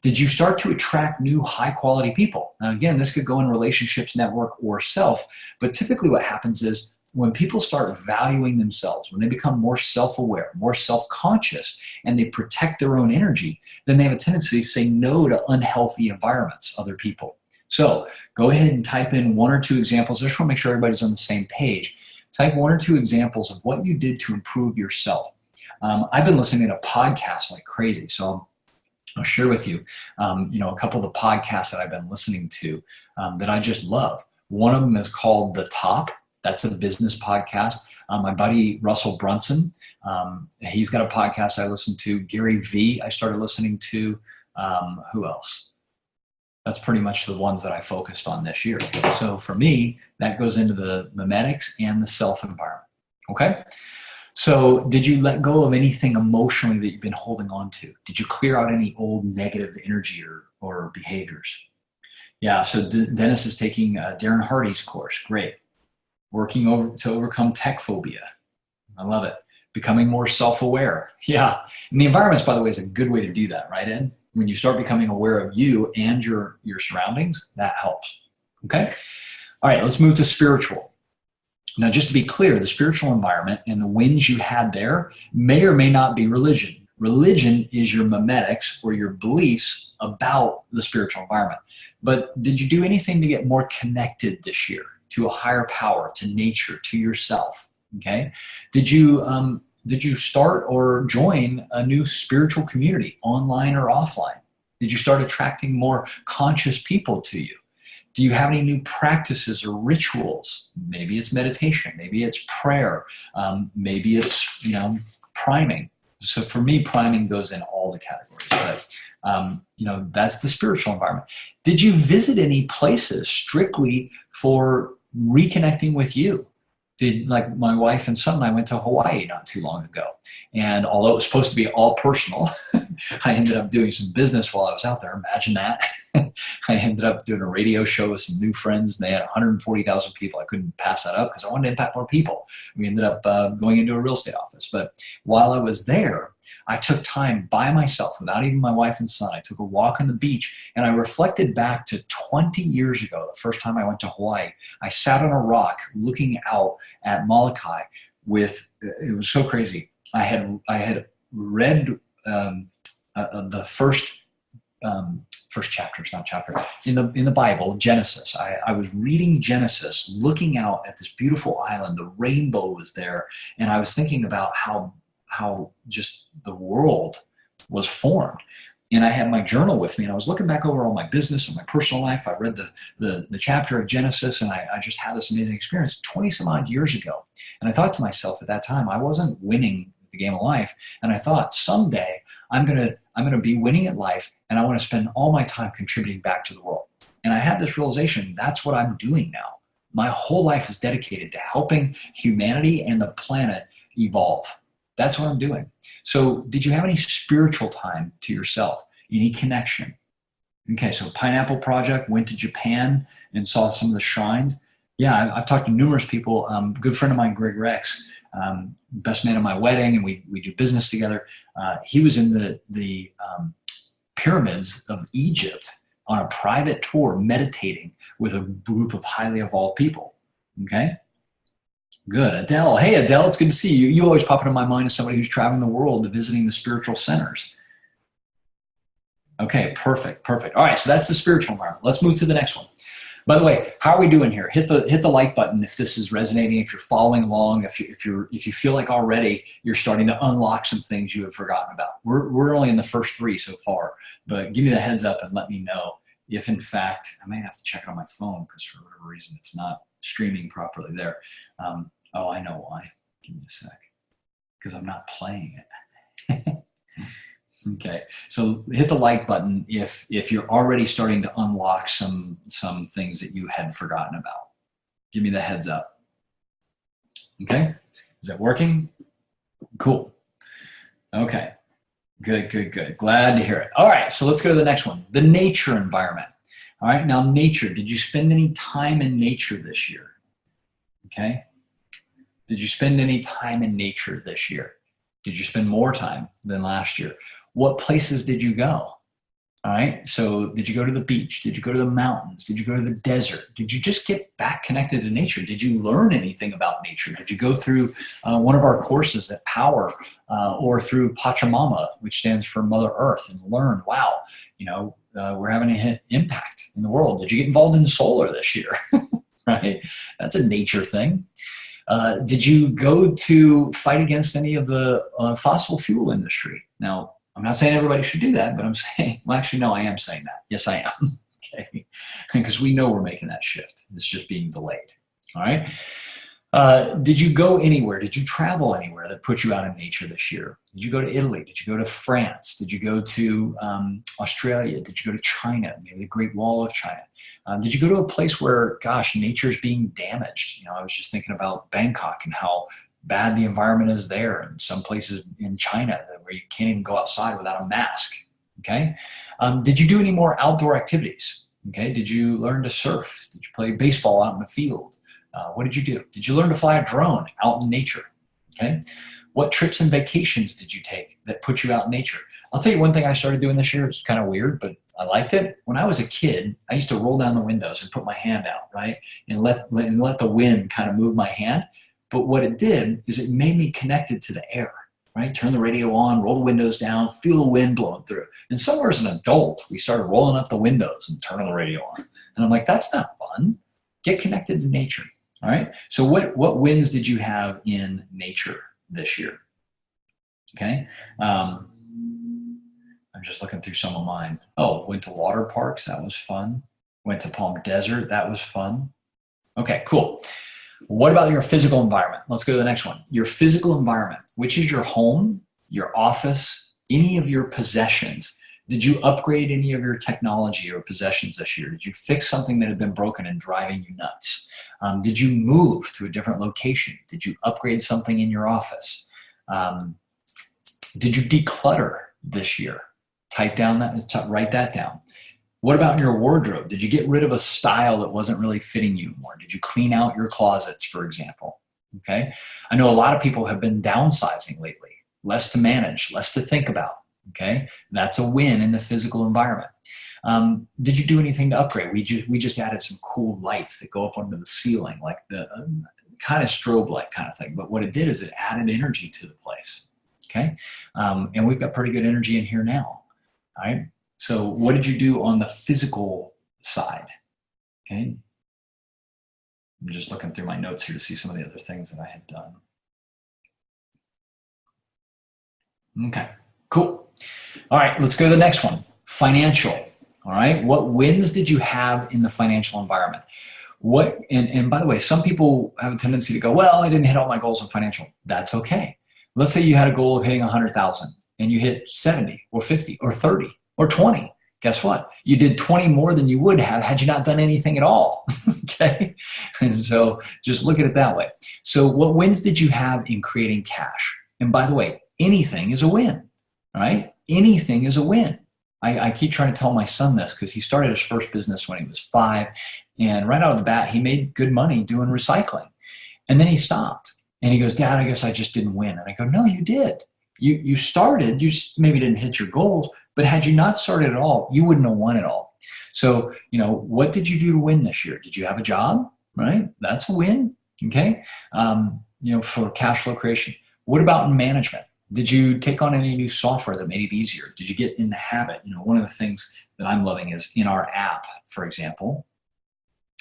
Did you start to attract new high quality people? Now again, this could go in relationships, network, or self, but typically what happens is when people start valuing themselves, when they become more self-aware, more self-conscious, and they protect their own energy, then they have a tendency to say no to unhealthy environments, other people. So go ahead and type in 1 or 2 examples. I just want to make sure everybody's on the same page. Type 1 or 2 examples of what you did to improve yourself. I've been listening to podcasts like crazy, so I'll share with you, a couple of the podcasts that I've been listening to that I just love. One of them is called The Top. That's a business podcast. My buddy Russell Brunson, he's got a podcast I listen to. Gary Vee, I started listening to. Who else? That's pretty much the ones that I focused on this year. So for me, that goes into the memetics and the self environment. Okay. So did you let go of anything emotionally that you've been holding on to? Did you clear out any old negative energy or behaviors? Yeah. So Dennis is taking Darren Hardy's course. Great. Working to overcome tech phobia. I love it. Becoming more self-aware. Yeah. And the environments, by the way, is a good way to do that, right, Ed? When you start becoming aware of you and your surroundings, that helps. Okay. All right, let's move to spiritual. Now, just to be clear, the spiritual environment and the wins you had there may or may not be religion. Religion is your memetics or your beliefs about the spiritual environment. But did you do anything to get more connected this year to a higher power, to nature, to yourself? Okay. Did you start or join a new spiritual community, online or offline? Did you start attracting more conscious people to you? Do you have any new practices or rituals? Maybe it's meditation, maybe it's prayer, maybe it's, priming. So for me, priming goes in all the categories, but that's the spiritual environment. Did you visit any places strictly for reconnecting with you? Like my wife and son and I went to Hawaii not too long ago. And although it was supposed to be all personal, I ended up doing some business while I was out there. Imagine that. I ended up doing a radio show with some new friends, and they had 140,000 people. I couldn't pass that up because I wanted to impact more people. We ended up going into a real estate office. But while I was there, I took time by myself, without even my wife and son. I took a walk on the beach, and I reflected back to 20 years ago, the first time I went to Hawaii. I sat on a rock looking out at Molokai it was so crazy. I had read the first chapters, not chapter, in the Bible, Genesis. I was reading Genesis, looking out at this beautiful island. The rainbow was there, and I was thinking about how just the world was formed. And I had my journal with me, and I was looking back over all my business and my personal life. I read the chapter of Genesis, and I just had this amazing experience 20 some odd years ago. And I thought to myself at that time, I wasn't winning the game of life. And I thought, someday I'm gonna be winning at life, and I want to spend all my time contributing back to the world. And I had this realization, that's what I'm doing now. My whole life is dedicated to helping humanity and the planet evolve. That's what I'm doing. So did you have any spiritual time to yourself? Any connection? Okay, so Pineapple Project, went to Japan and saw some of the shrines. Yeah, I've talked to numerous people. Good friend of mine, Greg Rex, best man at my wedding, and we do business together. He was in the pyramids of Egypt on a private tour, meditating with a group of highly evolved people. Okay? Good. Adele. Hey, Adele, it's good to see you. You always pop into my mind as somebody who's traveling the world visiting the spiritual centers. Okay, perfect. All right, so that's the spiritual environment. Let's move to the next one. By the way, how are we doing here? Hit the like button if this is resonating, if you're following along, if you feel like already you're starting to unlock some things you have forgotten about. We're only in the first 3 so far, but give me the heads up and let me know if, in fact, I may have to check it on my phone because for whatever reason it's not streaming properly there. Oh, I know why. Give me a sec. Because I'm not playing it. Okay, so hit the like button if you're already starting to unlock some things that you had forgotten about. Give me the heads up. Okay, is that working? Cool. Okay, good. Glad to hear it. All right, so let's go to the next one, the nature environment. All right, now nature. Did you spend any time in nature this year? Okay. Did you spend any time in nature this year? Did you spend more time than last year? What places did you go? All right. So did you go to the beach? Did you go to the mountains? Did you go to the desert? Did you just get back connected to nature? Did you learn anything about nature? Did you go through one of our courses at Power or through Pachamama, which stands for Mother Earth, and learn, wow, we're having an impact in the world. Did you get involved in solar this year? Right? That's a nature thing. Did you go to fight against any of the fossil fuel industry? Now, I'm not saying everybody should do that, but I'm saying, well, actually, no, I am saying that. Yes, I am. Okay. Because we know we're making that shift. It's just being delayed. All right. Did you go anywhere? Did you travel anywhere that put you out in nature this year? Did you go to Italy? Did you go to France? Did you go to Australia? Did you go to China? Maybe the Great Wall of China? Did you go to a place where, gosh, nature's being damaged? You know, I was just thinking about Bangkok and how bad the environment is there, and some places in China where you can't even go outside without a mask. Okay. Did you do any more outdoor activities? Okay. Did you learn to surf? Did you play baseball out in the field? What did you do? Did you learn to fly a drone out in nature? Okay. What trips and vacations did you take that put you out in nature? I'll tell you one thing I started doing this year. It's kind of weird, but I liked it. When I was a kid, I used to roll down the windows and put my hand out, right? And let the wind kind of move my hand. But what it did is it made me connected to the air, right? Turn the radio on, roll the windows down, feel the wind blowing through. And somewhere as an adult, we started rolling up the windows and turning the radio on. And I'm like, that's not fun. Get connected to nature. All right. So what wins did you have in nature this year? Okay. I'm just looking through some of mine. Oh, went to water parks. That was fun. Went to Palm Desert. That was fun. Okay, cool. What about your physical environment? Let's go to the next one. Your physical environment, which is your home, your office, any of your possessions. Did you upgrade any of your technology or possessions this year? Did you fix something that had been broken and driving you nuts? Did you move to a different location? Did you upgrade something in your office? Did you declutter this year? Write that down. What about your wardrobe? Did you get rid of a style that wasn't really fitting you anymore? Did you clean out your closets, for example? Okay. I know a lot of people have been downsizing lately. Less to manage, less to think about. Okay. That's a win in the physical environment. Did you do anything to upgrade? We just added some cool lights that go up onto the ceiling, like the kind of strobe light kind of thing. But what it did is it added energy to the place. Okay. And we've got pretty good energy in here now. All right. So what did you do on the physical side? Okay. I'm just looking through my notes here to see some of the other things that I had done. Okay, cool. All right, let's go to the next one. Financial. All right. What wins did you have in the financial environment? And by the way, some people have a tendency to go, well, I didn't hit all my goals in financial. That's okay. Let's say you had a goal of hitting 100,000 and you hit 70 or 50 or 30 or 20. Guess what? You did 20 more than you would have had you not done anything at all. Okay. And so just look at it that way. So what wins did you have in creating cash? And by the way, anything is a win, right? Anything is a win. I keep trying to tell my son this because he started his first business when he was 5. And right out of the bat, he made good money doing recycling. And then he stopped. And he goes, Dad, I guess I just didn't win. And I go, no, you did. You started, you just maybe didn't hit your goals, but had you not started at all, you wouldn't have won it all. So, what did you do to win this year? Did you have a job, right? That's a win, okay? For cash flow creation. What about in management? Did you take on any new software that made it easier? Did you get in the habit? One of the things that I'm loving is in our app, for example,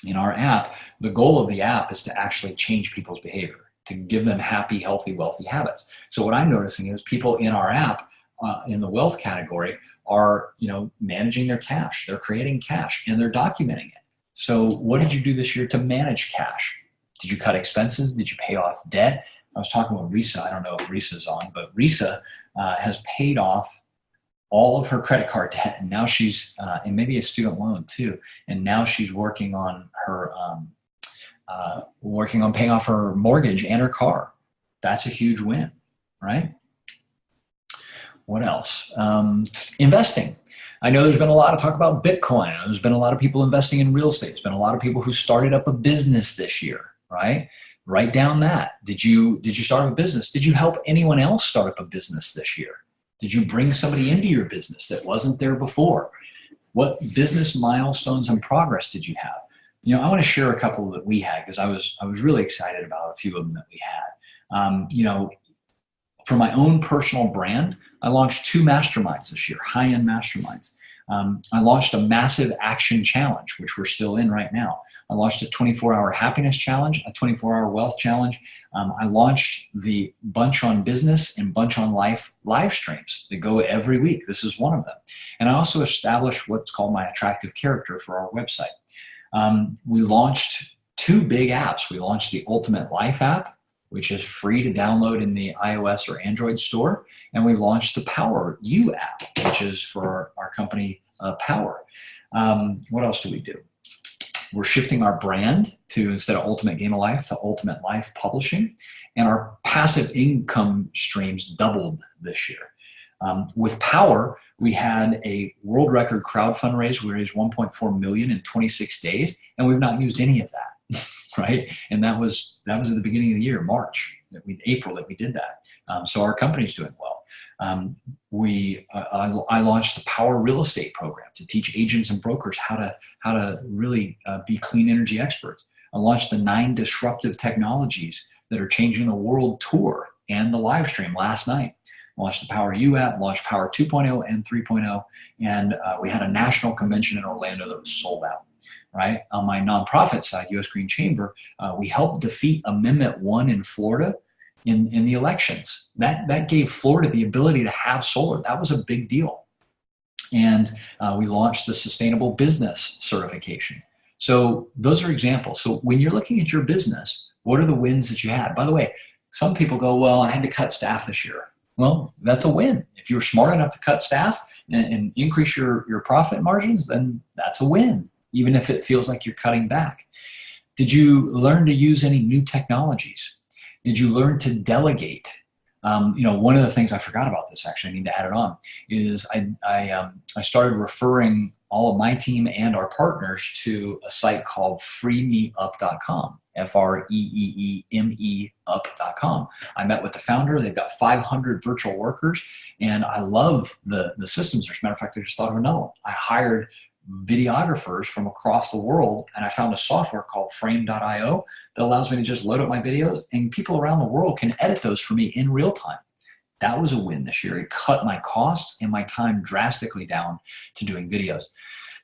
in our app, the goal of the app is to actually change people's behavior, to give them happy, healthy, wealthy habits. So what I'm noticing is people in our app, in the wealth category, are managing their cash. They're creating cash and they're documenting it. So what did you do this year to manage cash? Did you cut expenses? Did you pay off debt? I was talking with Risa. I don't know if Risa's on, but Risa has paid off all of her credit card debt, and now she's and maybe a student loan too. And now she's working on her paying off her mortgage and her car. That's a huge win, right? What else? Investing. I know there's been a lot of talk about Bitcoin. There's been a lot of people investing in real estate. There's been a lot of people who started up a business this year, right? Write down that. Did you start up a business? Did you help anyone else start up a business this year? Did you bring somebody into your business that wasn't there before? What business milestones and progress did you have? I want to share a couple that we had because I was really excited about a few of them that we had. For my own personal brand, I launched 2 masterminds this year, high-end masterminds. I launched a massive action challenge, which we're still in right now. I launched a 24-hour happiness challenge, a 24-hour wealth challenge. I launched the Bunch on Business and Bunch on Life live streams that go every week. This is one of them. And I also established what's called my attractive character for our website. We launched two big apps. We launched the Ultimate Life app, which is free to download in the iOS or Android store. And we launched the Power U app, which is for our company, Power. What else do we do? We're shifting our brand to, instead of Ultimate Game of Life, to Ultimate Life Publishing. And our passive income streams doubled this year. With Power, we had a world record crowd fundraise. We raised $1.4 million in 26 days, and we've not used any of that, right? And that was at the beginning of the year, April that we did that. So our company's doing well. I launched the Power Real Estate program to teach agents and brokers how to really be clean energy experts. I launched the 9 disruptive technologies that are changing the world tour and the live stream last night. Launched the Power U app, launched Power 2.0 and 3.0, and we had a national convention in Orlando that was sold out, right? On my nonprofit side, U.S. Green Chamber, we helped defeat Amendment 1 in Florida in the elections. That gave Florida the ability to have solar. That was a big deal. And we launched the Sustainable Business Certification. So those are examples. So when you're looking at your business, what are the wins that you had? By the way, some people go, well, I had to cut staff this year. Well, that's a win. If you're smart enough to cut staff and increase your profit margins, then that's a win, even if it feels like you're cutting back. Did you learn to use any new technologies? Did you learn to delegate? One of the things I forgot about this, actually, I need to add it on, is I started referring all of my team and our partners to a site called freemeup.com. FREEEME up.com. I met with the founder. They've got 500 virtual workers, and I love the systems. As a matter of fact, I just thought of another one. I hired videographers from across the world, and I found a software called Frame.io that allows me to just load up my videos, and people around the world can edit those for me in real time. That was a win this year. It cut my costs and my time drastically down to doing videos.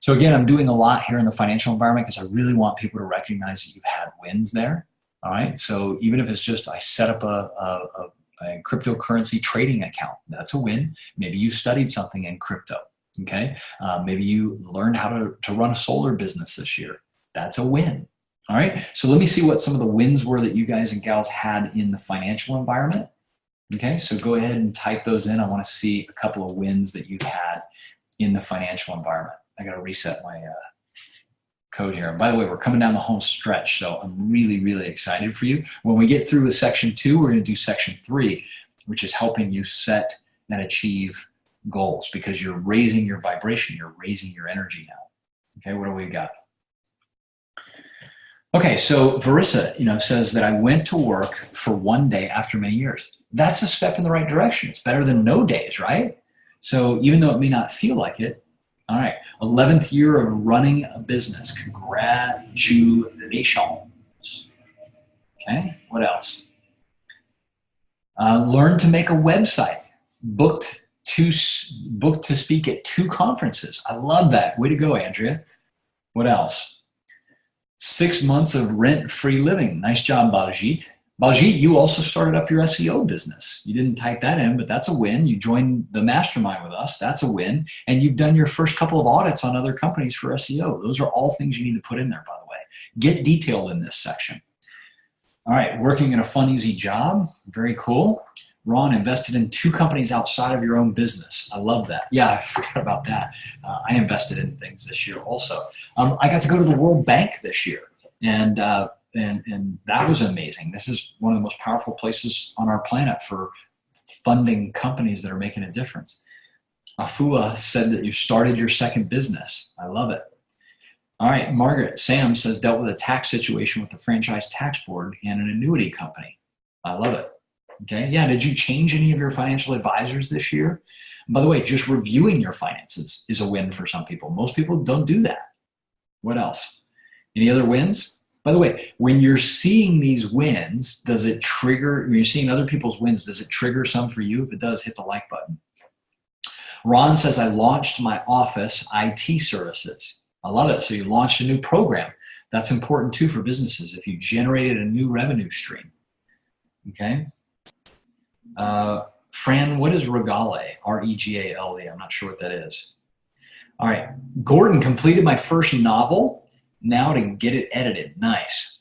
So again, I'm doing a lot here in the financial environment because I really want people to recognize that you've had wins there. All right. So even if it's just I set up a cryptocurrency trading account, that's a win. Maybe you studied something in crypto. Okay. Maybe you learned how to run a solar business this year. That's a win. All right. So let me see what some of the wins were that you guys and gals had in the financial environment. Okay. So go ahead and type those in. I want to see a couple of wins that you've had in the financial environment. I got to reset my code here. And by the way, we're coming down the home stretch, so I'm really, really excited for you. When we get through with section 2, we're going to do section 3, which is helping you set and achieve goals because you're raising your vibration, you're raising your energy now. Okay, what do we got? Okay, so Varissa, says that I went to work for one day after many years. That's a step in the right direction. It's better than no days, right? So even though it may not feel like it, all right, 11th year of running a business. Congratulations. Okay, what else? Learn to make a website. Booked to speak at 2 conferences. I love that. Way to go, Andrea. What else? 6 months of rent-free living. Nice job, Baljit. Baljit, you also started up your SEO business. You didn't type that in, but that's a win. You joined the mastermind with us. That's a win. And you've done your first couple of audits on other companies for SEO. Those are all things you need to put in there, by the way. Get detailed in this section. All right, working in a fun, easy job. Very cool. Ron, invested in 2 companies outside of your own business. I love that. Yeah, I forgot about that. I invested in things this year also. I got to go to the World Bank this year. And that was amazing. This is one of the most powerful places on our planet for funding companies that are making a difference. Afua said that you started your second business. I love it. All right, Margaret, Sam says dealt with a tax situation with the Franchise Tax Board and an annuity company. I love it. Okay, yeah, did you change any of your financial advisors this year? And by the way, just reviewing your finances is a win for some people. Most people don't do that. What else? Any other wins? By the way, when you're seeing these wins, does it trigger, when you're seeing other people's wins, does it trigger some for you? If it does, hit the like button. Ron says, I launched my office IT services. I love it. So you launched a new program. That's important too for businesses if you generated a new revenue stream. Okay. Fran, what is Regale? R-E-G-A-L-E. I'm not sure what that is. All right. Gordon completed my first novel. Now to get it edited. Nice.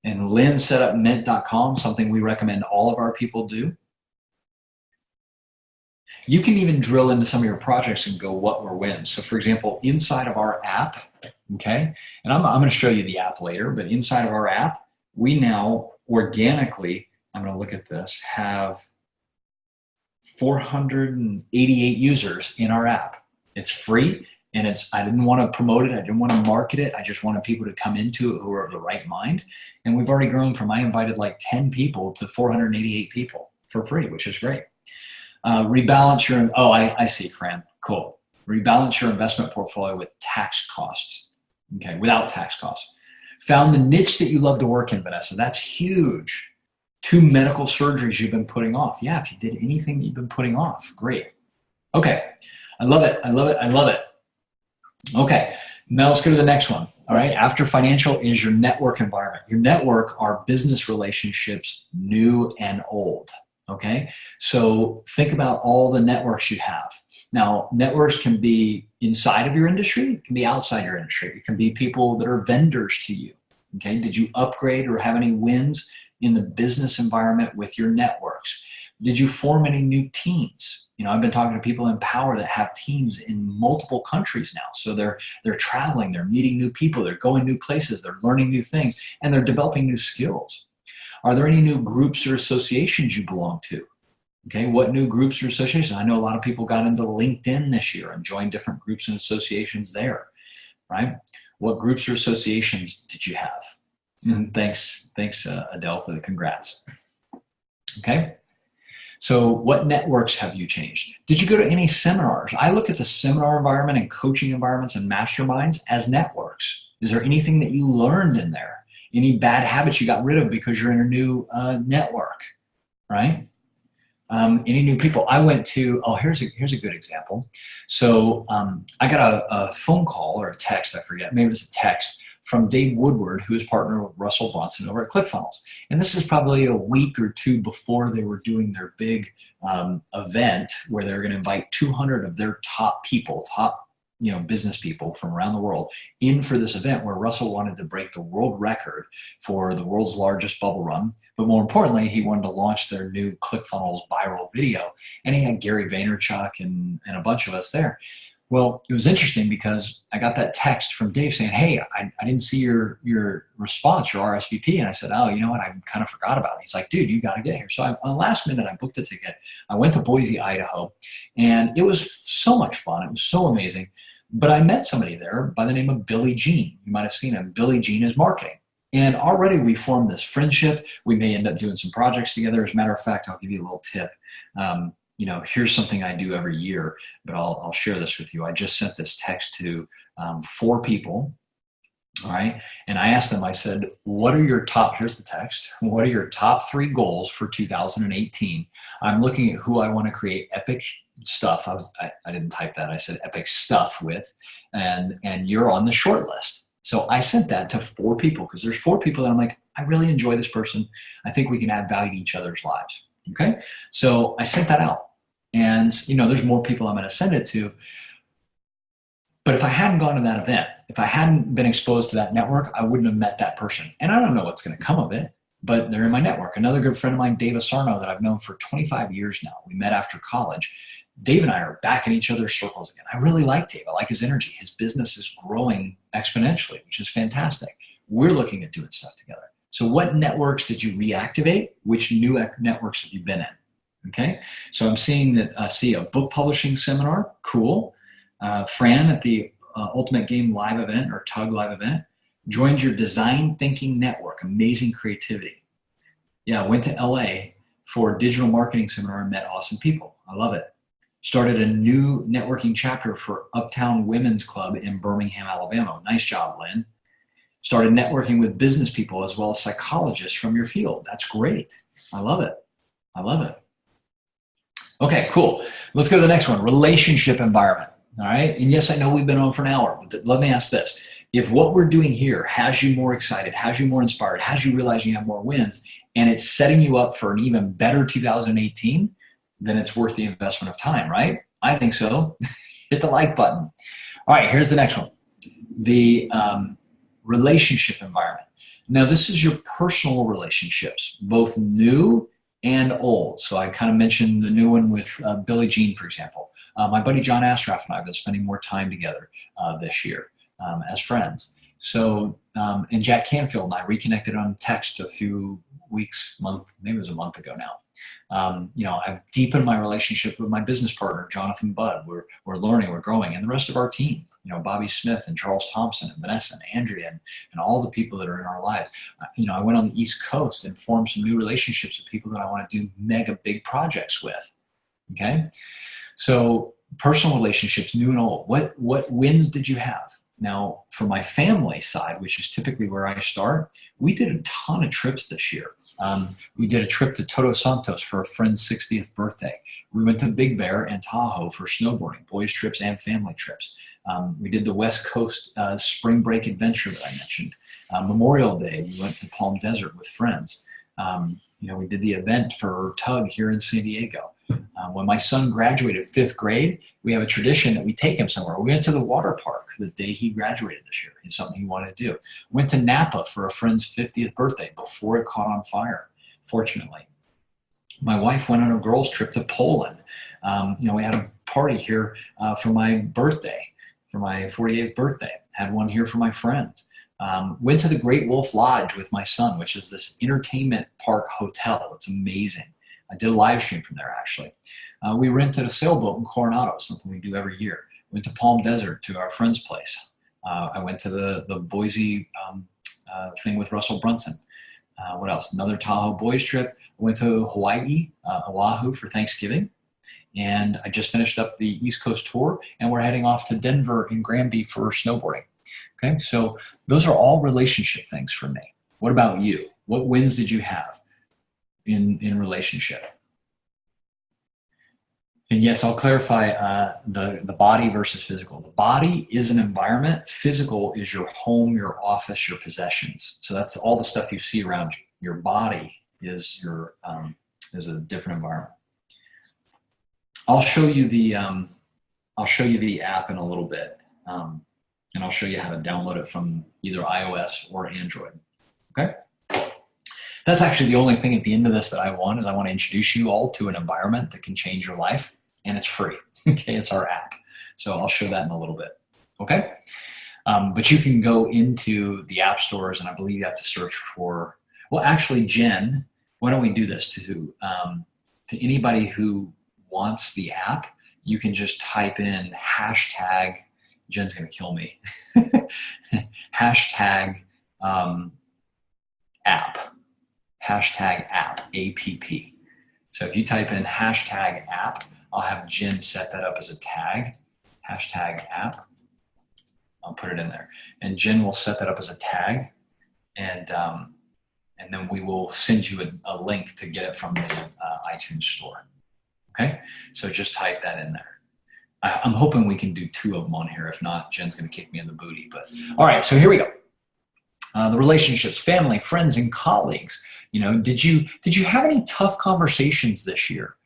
And Lynn set up mint.com, something we recommend all of our people do. You can even drill into some of your projects and go, what were wins? So for example, inside of our app, okay, and I'm going to show you the app later, but inside of our app, we now organically, I'm going to look at this, have 488 users in our app. It's free, and I didn't want to promote it. I didn't want to market it. I just wanted people to come into it who are of the right mind. And we've already grown from, I invited like 10 people to 488 people for free, which is great. Rebalance your, I see, Fran, cool. Rebalance your investment portfolio with tax costs, okay, without tax costs. Found the niche that you love to work in, Vanessa, that's huge. 2 medical surgeries you've been putting off. Yeah, if you did anything that you've been putting off, great. Okay, I love it, I love it, I love it. Okay, now let's go to the next one. All right, after financial is your network environment. Your network are business relationships, new and old. Okay, so think about all the networks you have. Now, networks can be inside of your industry, it can be outside your industry. It can be people that are vendors to you. Okay, did you upgrade or have any wins in the business environment with your networks? Did you form any new teams? You know, I've been talking to people in Power that have teams in multiple countries now. So they're traveling, they're meeting new people, they're going new places, they're learning new things, and they're developing new skills. Are there any new groups or associations you belong to? Okay, what new groups or associations? I know a lot of people got into LinkedIn this year and joined different groups and associations there, right? What groups or associations did you have? And thanks, Adele, for the congrats. Okay, so what networks have you changed? Did you go to any seminars? I look at the seminar environment and coaching environments and masterminds as networks. Is there anything that you learned in there? Any bad habits you got rid of because you're in a new network, right? Any new people? I went to, here's a good example. So I got a phone call or a text, I forget, maybe it was a text from Dave Woodward, who is partner with Russell Brunson over at ClickFunnels. And this is probably a week or two before they were doing their big event where they're going to invite 200 of their top people, business people from around the world in for this event where Russell wanted to break the world record for the world's largest bubble run. But more importantly, he wanted to launch their new ClickFunnels viral video. And he had Gary Vaynerchuk and a bunch of us there. Well, it was interesting because I got that text from Dave saying, hey, I didn't see your response, your RSVP. And I said, oh, you know what? I kind of forgot about it. He's like, dude, you got to get here. So on the last minute, I booked a ticket. I went to Boise, Idaho, and it was so much fun. It was so amazing. But I met somebody there by the name of Billy Jean. You might have seen him. Billy Jean is marketing. And already we formed this friendship. We may end up doing some projects together. As a matter of fact, I'll give you a little tip. Here's something I do every year, but I'll share this with you. I just sent this text to 4 people, all right? And I asked them, I said, here's the text, what are your top 3 goals for 2018? I'm looking at who I want to create epic stuff. I didn't type that. I said epic stuff with, and you're on the short list. So I sent that to 4 people because there's 4 people that I'm like, I really enjoy this person. I think we can add value to each other's lives. Okay. So I sent that out, and there's more people I'm going to send it to. But if I hadn't gone to that event, if I hadn't been exposed to that network, I wouldn't have met that person. And I don't know what's going to come of it, but they're in my network. Another good friend of mine, Dave Asarno, that I've known for 25 years now. We met after college. Dave and I are back in each other's circles again. I really like Dave. I like his energy. His business is growing exponentially, which is fantastic. We're looking at doing stuff together. So what networks did you reactivate? Which new networks have you been in? Okay. So I'm seeing that, see a book publishing seminar. Cool. Fran at the Ultimate Game live event or TUG live event joined your design thinking network. Amazing creativity. Yeah. Went to LA for a digital marketing seminar and met awesome people. I love it. Started a new networking chapter for Uptown Women's Club in Birmingham, Alabama. Nice job, Lynn. Started networking with business people as well as psychologists from your field. That's great. I love it. I love it. Okay, cool. Let's go to the next one, relationship environment. All right. And yes, I know we've been on for an hour, but let me ask this. If what we're doing here has you more excited, has you more inspired, has you realize you have more wins, and it's setting you up for an even better 2018, then it's worth the investment of time, right? I think so. Hit the like button. All right, here's the next one. The relationship environment. Now, this is your personal relationships, both new and old. So I kind of mentioned the new one with Billie Jean, for example. My buddy John Ashraf and I have been spending more time together this year as friends. So, and Jack Canfield and I reconnected on text a few weeks, maybe it was a month ago now. I've deepened my relationship with my business partner, Jonathan Budd. We're learning, we're growing, and the rest of our team, Bobby Smith and Charles Thompson and Vanessa and Andrea and all the people that are in our lives. I went on the East Coast and formed some new relationships with people that I want to do mega big projects with. Okay. So personal relationships, new and old. What wins did you have? Now, for my family side, which is typically where I start, we did a ton of trips this year. We did a trip to Todos Santos for a friend's 60th birthday. We went to Big Bear and Tahoe for snowboarding, boys trips and family trips. We did the West Coast spring break adventure that I mentioned. Memorial Day, we went to Palm Desert with friends. We did the event for Tug here in San Diego. When my son graduated 5th grade, we have a tradition that we take him somewhere. We went to the water park the day he graduated this year. It's something he wanted to do. Went to Napa for a friend's 50th birthday before it caught on fire, fortunately. My wife went on a girls' trip to Poland. We had a party here for my birthday, for my 48th birthday. Had one here for my friend. Went to the Great Wolf Lodge with my son, which is this entertainment park hotel. It's amazing. I did a live stream from there, actually. We rented a sailboat in Coronado, something we do every year. Went to Palm Desert to our friend's place. I went to the Boise thing with Russell Brunson. What else? Another Tahoe boys trip. Went to Hawaii, Oahu for Thanksgiving. And I just finished up the East Coast tour, and we're heading off to Denver and Granby for snowboarding. Okay, so those are all relationship things for me. What about you? What wins did you have in relationship? And yes, I'll clarify the body versus physical. The body is an environment. Physical is your home, your office, your possessions. So that's all the stuff you see around you. Your body is a different environment. I'll show you the app in a little bit, and I'll show you how to download it from either iOS or Android. Okay. That's actually the only thing at the end of this that I want to introduce you all to an environment that can change your life, and it's free. Okay, it's our app. So I'll show that in a little bit. Okay, but you can go into the app stores, and I believe you have to search for. Well, actually, Jen, why don't we do this to anybody who wants the app? You can just type in hashtag. Jen's gonna kill me. hashtag app. Hashtag app, A-P-P. So if you type in hashtag app, I'll have Jen set that up as a tag, hashtag app. I'll put it in there. And Jen will set that up as a tag, and then we will send you a link to get it from the iTunes store. Okay, so just type that in there. I'm hoping we can do 2 of them on here. If not, Jen's gonna kick me in the booty. But all right, so here we go. The relationships, family, friends, and colleagues. Did you have any tough conversations this year?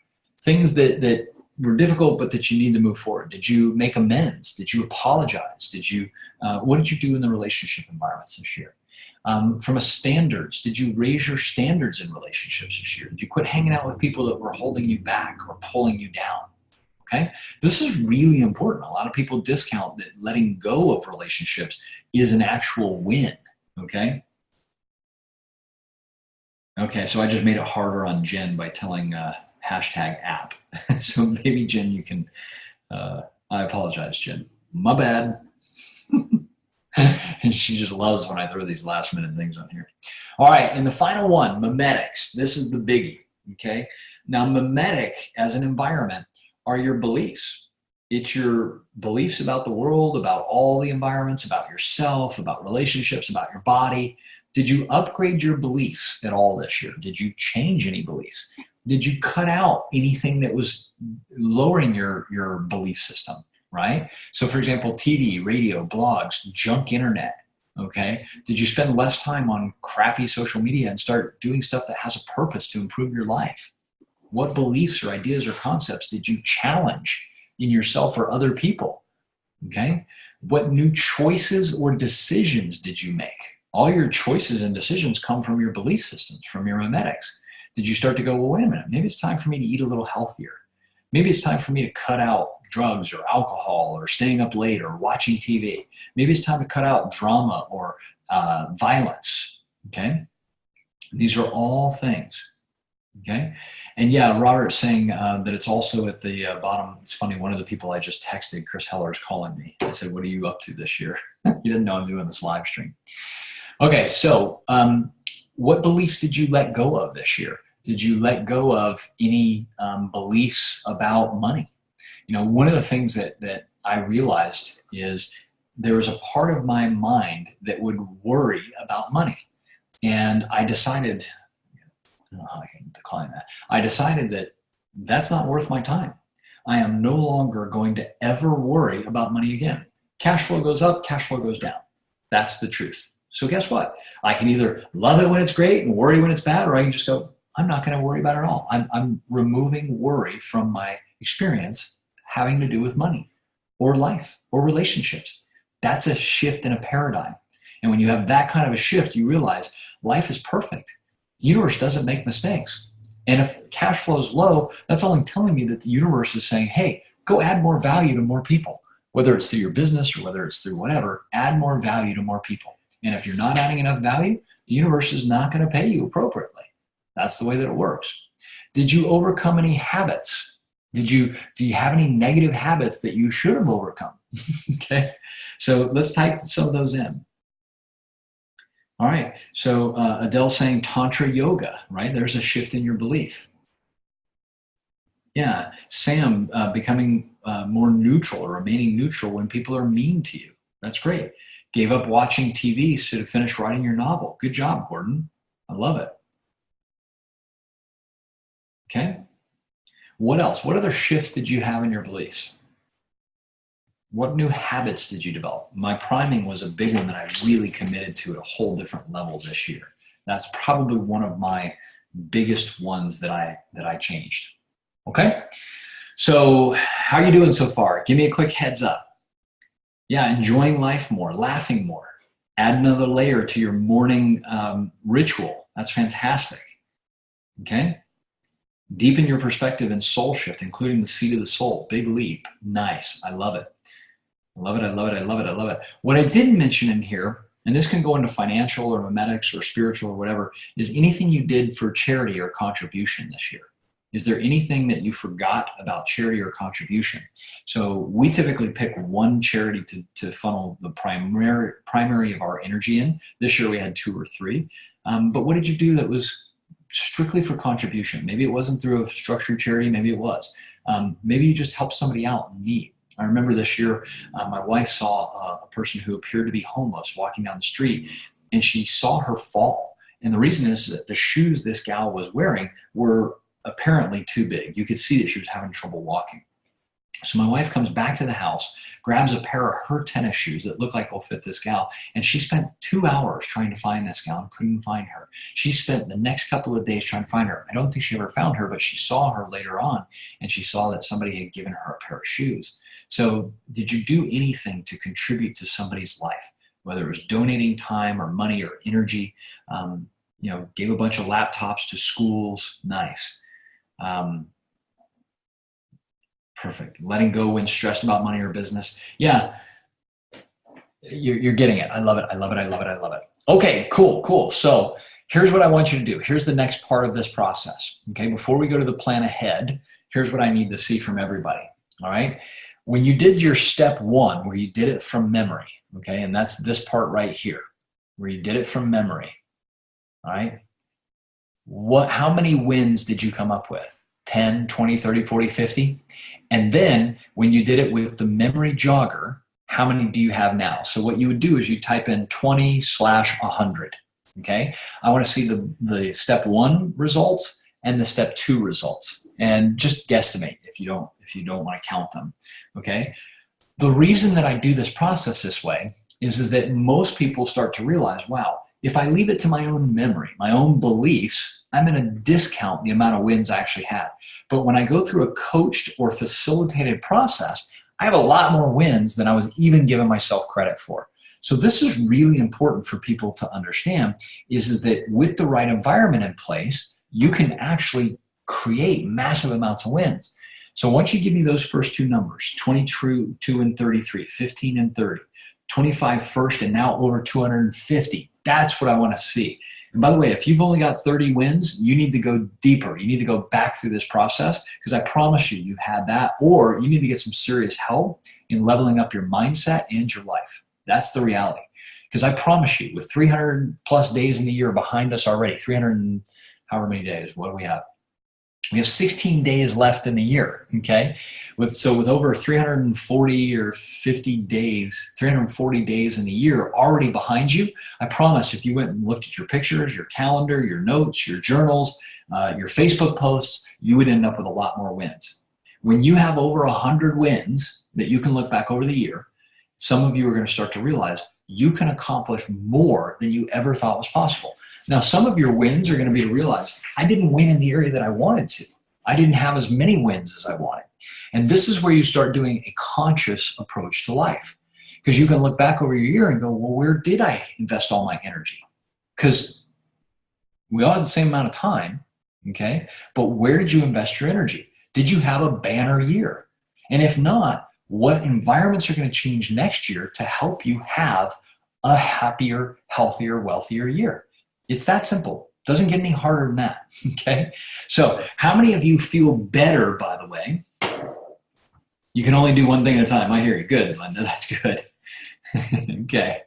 Things that were difficult, but that you need to move forward? Did you make amends? Did you apologize? What did you do in the relationship environments this year? From a standards, did you raise your standards in relationships this year? Did you quit hanging out with people that were holding you back or pulling you down? Okay, this is really important. A lot of people discount that letting go of relationships is an actual win. Okay. Okay, so I just made it harder on Jen by telling hashtag app. So maybe Jen, you can, I apologize, Jen. My bad. And she just loves when I throw these last minute things on here. All right, and the final one, memetics. This is the biggie, okay? Now, memetic as an environment are your beliefs. It's your beliefs about the world, about all the environments, about yourself, about relationships, about your body. Did you upgrade your beliefs at all this year? Did you change any beliefs? Did you cut out anything that was lowering your belief system, right? So for example, TV, radio, blogs, junk internet, okay? Did you spend less time on crappy social media and start doing stuff that has a purpose to improve your life? What beliefs or ideas or concepts did you challenge in yourself or other people? Okay. What new choices or decisions did you make? All your choices and decisions come from your belief systems, from your memetics. Did you start to go, well, wait a minute, maybe it's time for me to eat a little healthier. Maybe it's time for me to cut out drugs or alcohol or staying up late or watching TV. Maybe it's time to cut out drama or violence, okay? These are all things, okay? And yeah, Robert's saying that it's also at the bottom. It's funny, one of the people I just texted, Chris Heller, is calling me. I said, what are you up to this year? He didn't know I'm doing this live stream. Okay, so what beliefs did you let go of this year? Did you let go of any beliefs about money? You know, one of the things that I realized is there was a part of my mind that would worry about money. And I decided, I don't know how I can decline that. I decided that that's not worth my time. I am no longer going to ever worry about money again. Cash flow goes up, cash flow goes down. That's the truth. So guess what? I can either love it when it's great and worry when it's bad, or I can just go, I'm not going to worry about it at all. I'm removing worry from my experience having to do with money or life or relationships. That's a shift in a paradigm. And when you have that kind of a shift, you realize life is perfect. The universe doesn't make mistakes. And if cash flow is low, that's only telling me that the universe is saying, hey, go add more value to more people. Whether it's through your business or whether it's through whatever, add more value to more people. And if you're not adding enough value, the universe is not going to pay you appropriately. That's the way that it works. Did you overcome any habits? Do you have any negative habits that you should have overcome? Okay, so let's type some of those in. All right, so Adele saying Tantra yoga, right? There's a shift in your belief. Yeah, Sam becoming more neutral or remaining neutral when people are mean to you. That's great. Gave up watching TV so to finish writing your novel. Good job, Gordon. I love it. Okay. What else? What other shifts did you have in your beliefs? What new habits did you develop? My priming was a big one that I really committed to at a whole different level this year. That's probably one of my biggest ones that I changed. Okay. So how are you doing so far? Give me a quick heads up. Yeah, enjoying life more, laughing more. Add another layer to your morning ritual. That's fantastic. Okay. Deepen your perspective and soul shift, including the seat of the soul. Big leap. Nice. I love it. I love it. I love it. I love it. I love it. What I didn't mention in here, and this can go into financial or memetics or spiritual or whatever, is anything you did for charity or contribution this year. Is there anything that you forgot about charity or contribution? So we typically pick one charity to funnel the primary of our energy in. This year we had 2 or 3. But what did you do that was strictly for contribution? Maybe it wasn't through a structured charity, maybe it was. Maybe you just helped somebody out in need. I remember this year, my wife saw a person who appeared to be homeless walking down the street, and she saw her fall. And the reason is that the shoes this gal was wearing were apparently too big. You could see that she was having trouble walking. So my wife comes back to the house, grabs a pair of her tennis shoes that look like will fit this gal, and she spent 2 hours trying to find this gal and couldn't find her. She spent the next couple of days trying to find her. I don't think she ever found her, but she saw her later on, and she saw that somebody had given her a pair of shoes. So did you do anything to contribute to somebody's life, whether it was donating time or money or energy? Gave a bunch of laptops to schools. Nice. Perfect. Letting go when stressed about money or business. Yeah, you're getting it. I love it. I love it. I love it. I love it. Okay, cool. So here's what I want you to do. Here's the next part of this process. Okay, before we go to the plan ahead, here's what I need to see from everybody. All right. When you did your step 1, where you did it from memory, okay, and that's this part right here, where you did it from memory. All right. How many wins did you come up with? 10, 20, 30, 40, 50? And then when you did it with the memory jogger, how many do you have now? So what you would do is you type in 20/100. Okay. I want to see the step 1 results and the step 2 results, and just guesstimate if you don't want to count them. Okay. The reason that I do this process this way is that most people start to realize, wow, if I leave it to my own memory, my own beliefs, I'm going to discount the amount of wins I actually had. But when I go through a coached or facilitated process, I have a lot more wins than I was even giving myself credit for. So this is really important for people to understand is that with the right environment in place, you can actually create massive amounts of wins. So once you give me those first two numbers, 22 and 33, 15 and 30, 25 first and now over 250, that's what I want to see. And by the way, if you've only got 30 wins, you need to go deeper. You need to go back through this process because I promise you, you've had that, or you need to get some serious help in leveling up your mindset and your life. That's the reality. Because I promise you, with 300 plus days in the year behind us already, 300 and however many days, what do we have? We have 16 days left in the year, okay? With over 340 or 50 days, 340 days in the year already behind you, I promise if you went and looked at your pictures, your calendar, your notes, your journals, your Facebook posts, you would end up with a lot more wins. When you have over 100 wins that you can look back over the year, some of you are going to start to realize you can accomplish more than you ever thought was possible. Now, some of your wins are going to be to realize I didn't win in the area that I wanted to. I didn't have as many wins as I wanted. And this is where you start doing a conscious approach to life. Because you can look back over your year and go, well, where did I invest all my energy? Because we all have the same amount of time, okay? But where did you invest your energy? Did you have a banner year? And if not, what environments are going to change next year to help you have a happier, healthier, wealthier year? It's that simple. Doesn't get any harder than that, okay? So how many of you feel better, by the way? You can only do one thing at a time. I hear you. Good, Linda. That's good. Okay.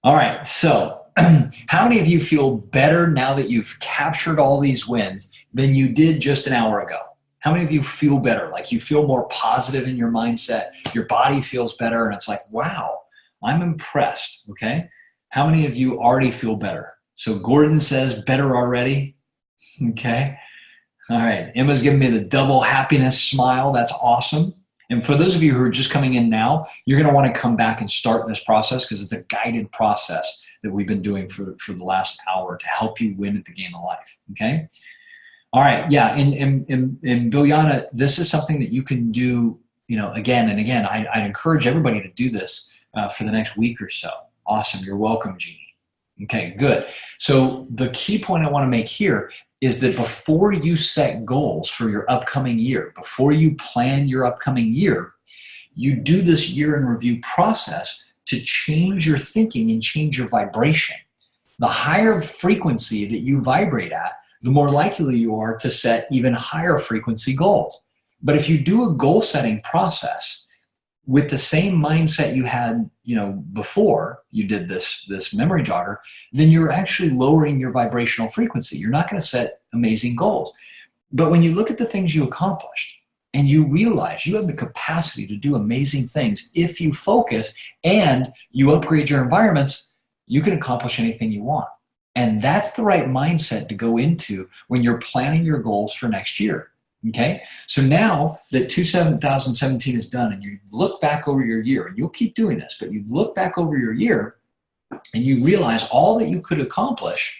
All right. So how many of you feel better now that you've captured all these wins than you did just an hour ago? How many of you feel better? Like you feel more positive in your mindset, your body feels better, and it's like, wow, I'm impressed, okay? How many of you already feel better? So Gordon says better already, okay? All right, Emma's giving me the double happiness smile. That's awesome. And for those of you who are just coming in now, you're going to want to come back and start this process because it's a guided process that we've been doing for the last hour to help you win at the game of life, okay? All right, yeah, in Biljana, this is something that you can do, again and again. I'd encourage everybody to do this for the next week or so. Awesome, you're welcome, Jeannie. Okay, good. So the key point I want to make here is that before you set goals for your upcoming year, before you plan your upcoming year, you do this year in review process to change your thinking and change your vibration. The higher frequency that you vibrate at, the more likely you are to set even higher frequency goals. But if you do a goal setting process with the same mindset you had, before you did this memory jogger, then you're actually lowering your vibrational frequency. You're not going to set amazing goals. But when you look at the things you accomplished and you realize you have the capacity to do amazing things if you focus and you upgrade your environments, you can accomplish anything you want. And that's the right mindset to go into when you're planning your goals for next year. Okay, so now that 2017 is done and you look back over your year, and you'll keep doing this, but you look back over your year and you realize all that you could accomplish,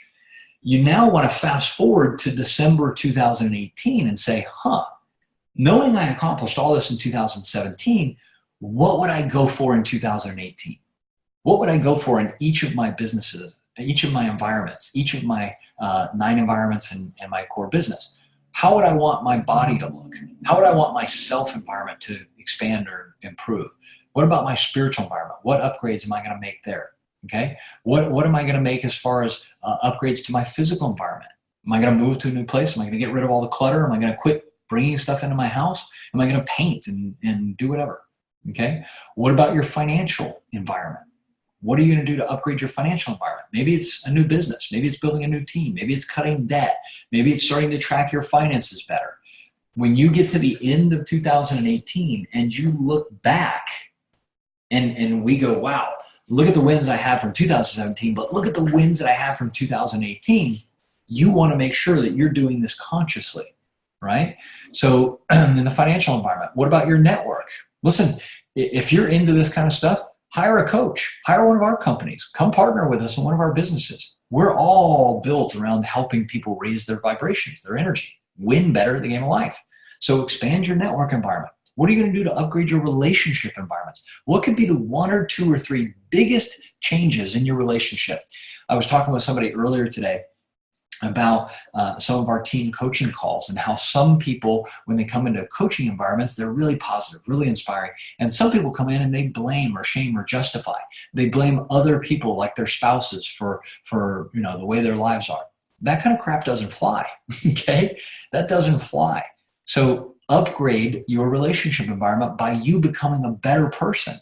you now want to fast forward to December 2018 and say, knowing I accomplished all this in 2017, what would I go for in 2018? What would I go for in each of my businesses, each of my environments, each of my 9 environments and my core business? How would I want my body to look? How would I want my self-environment to expand or improve? What about my spiritual environment? What upgrades am I going to make there? Okay. What am I going to make as far as upgrades to my physical environment? Am I going to move to a new place? Am I going to get rid of all the clutter? Am I going to quit bringing stuff into my house? Am I going to paint and do whatever? Okay. What about your financial environment? What are you going to do to upgrade your financial environment? Maybe it's a new business. Maybe it's building a new team. Maybe it's cutting debt. Maybe it's starting to track your finances better. When you get to the end of 2018 and you look back and we go, wow, look at the wins I had from 2017, but look at the wins that I had from 2018, you want to make sure that you're doing this consciously, right? So in the financial environment, what about your network? Listen, if you're into this kind of stuff, hire a coach, hire one of our companies, come partner with us in one of our businesses. We're all built around helping people raise their vibrations, their energy, win better at the game of life. So expand your network environment. What are you going to do to upgrade your relationship environments? What could be the 1 or 2 or 3 biggest changes in your relationship? I was talking with somebody earlier today about some of our team coaching calls and how some people, when they come into coaching environments, they're really positive, really inspiring. And some people come in and they blame or shame or justify. They blame other people like their spouses for the way their lives are. That kind of crap doesn't fly, okay? That doesn't fly. So upgrade your relationship environment by you becoming a better person.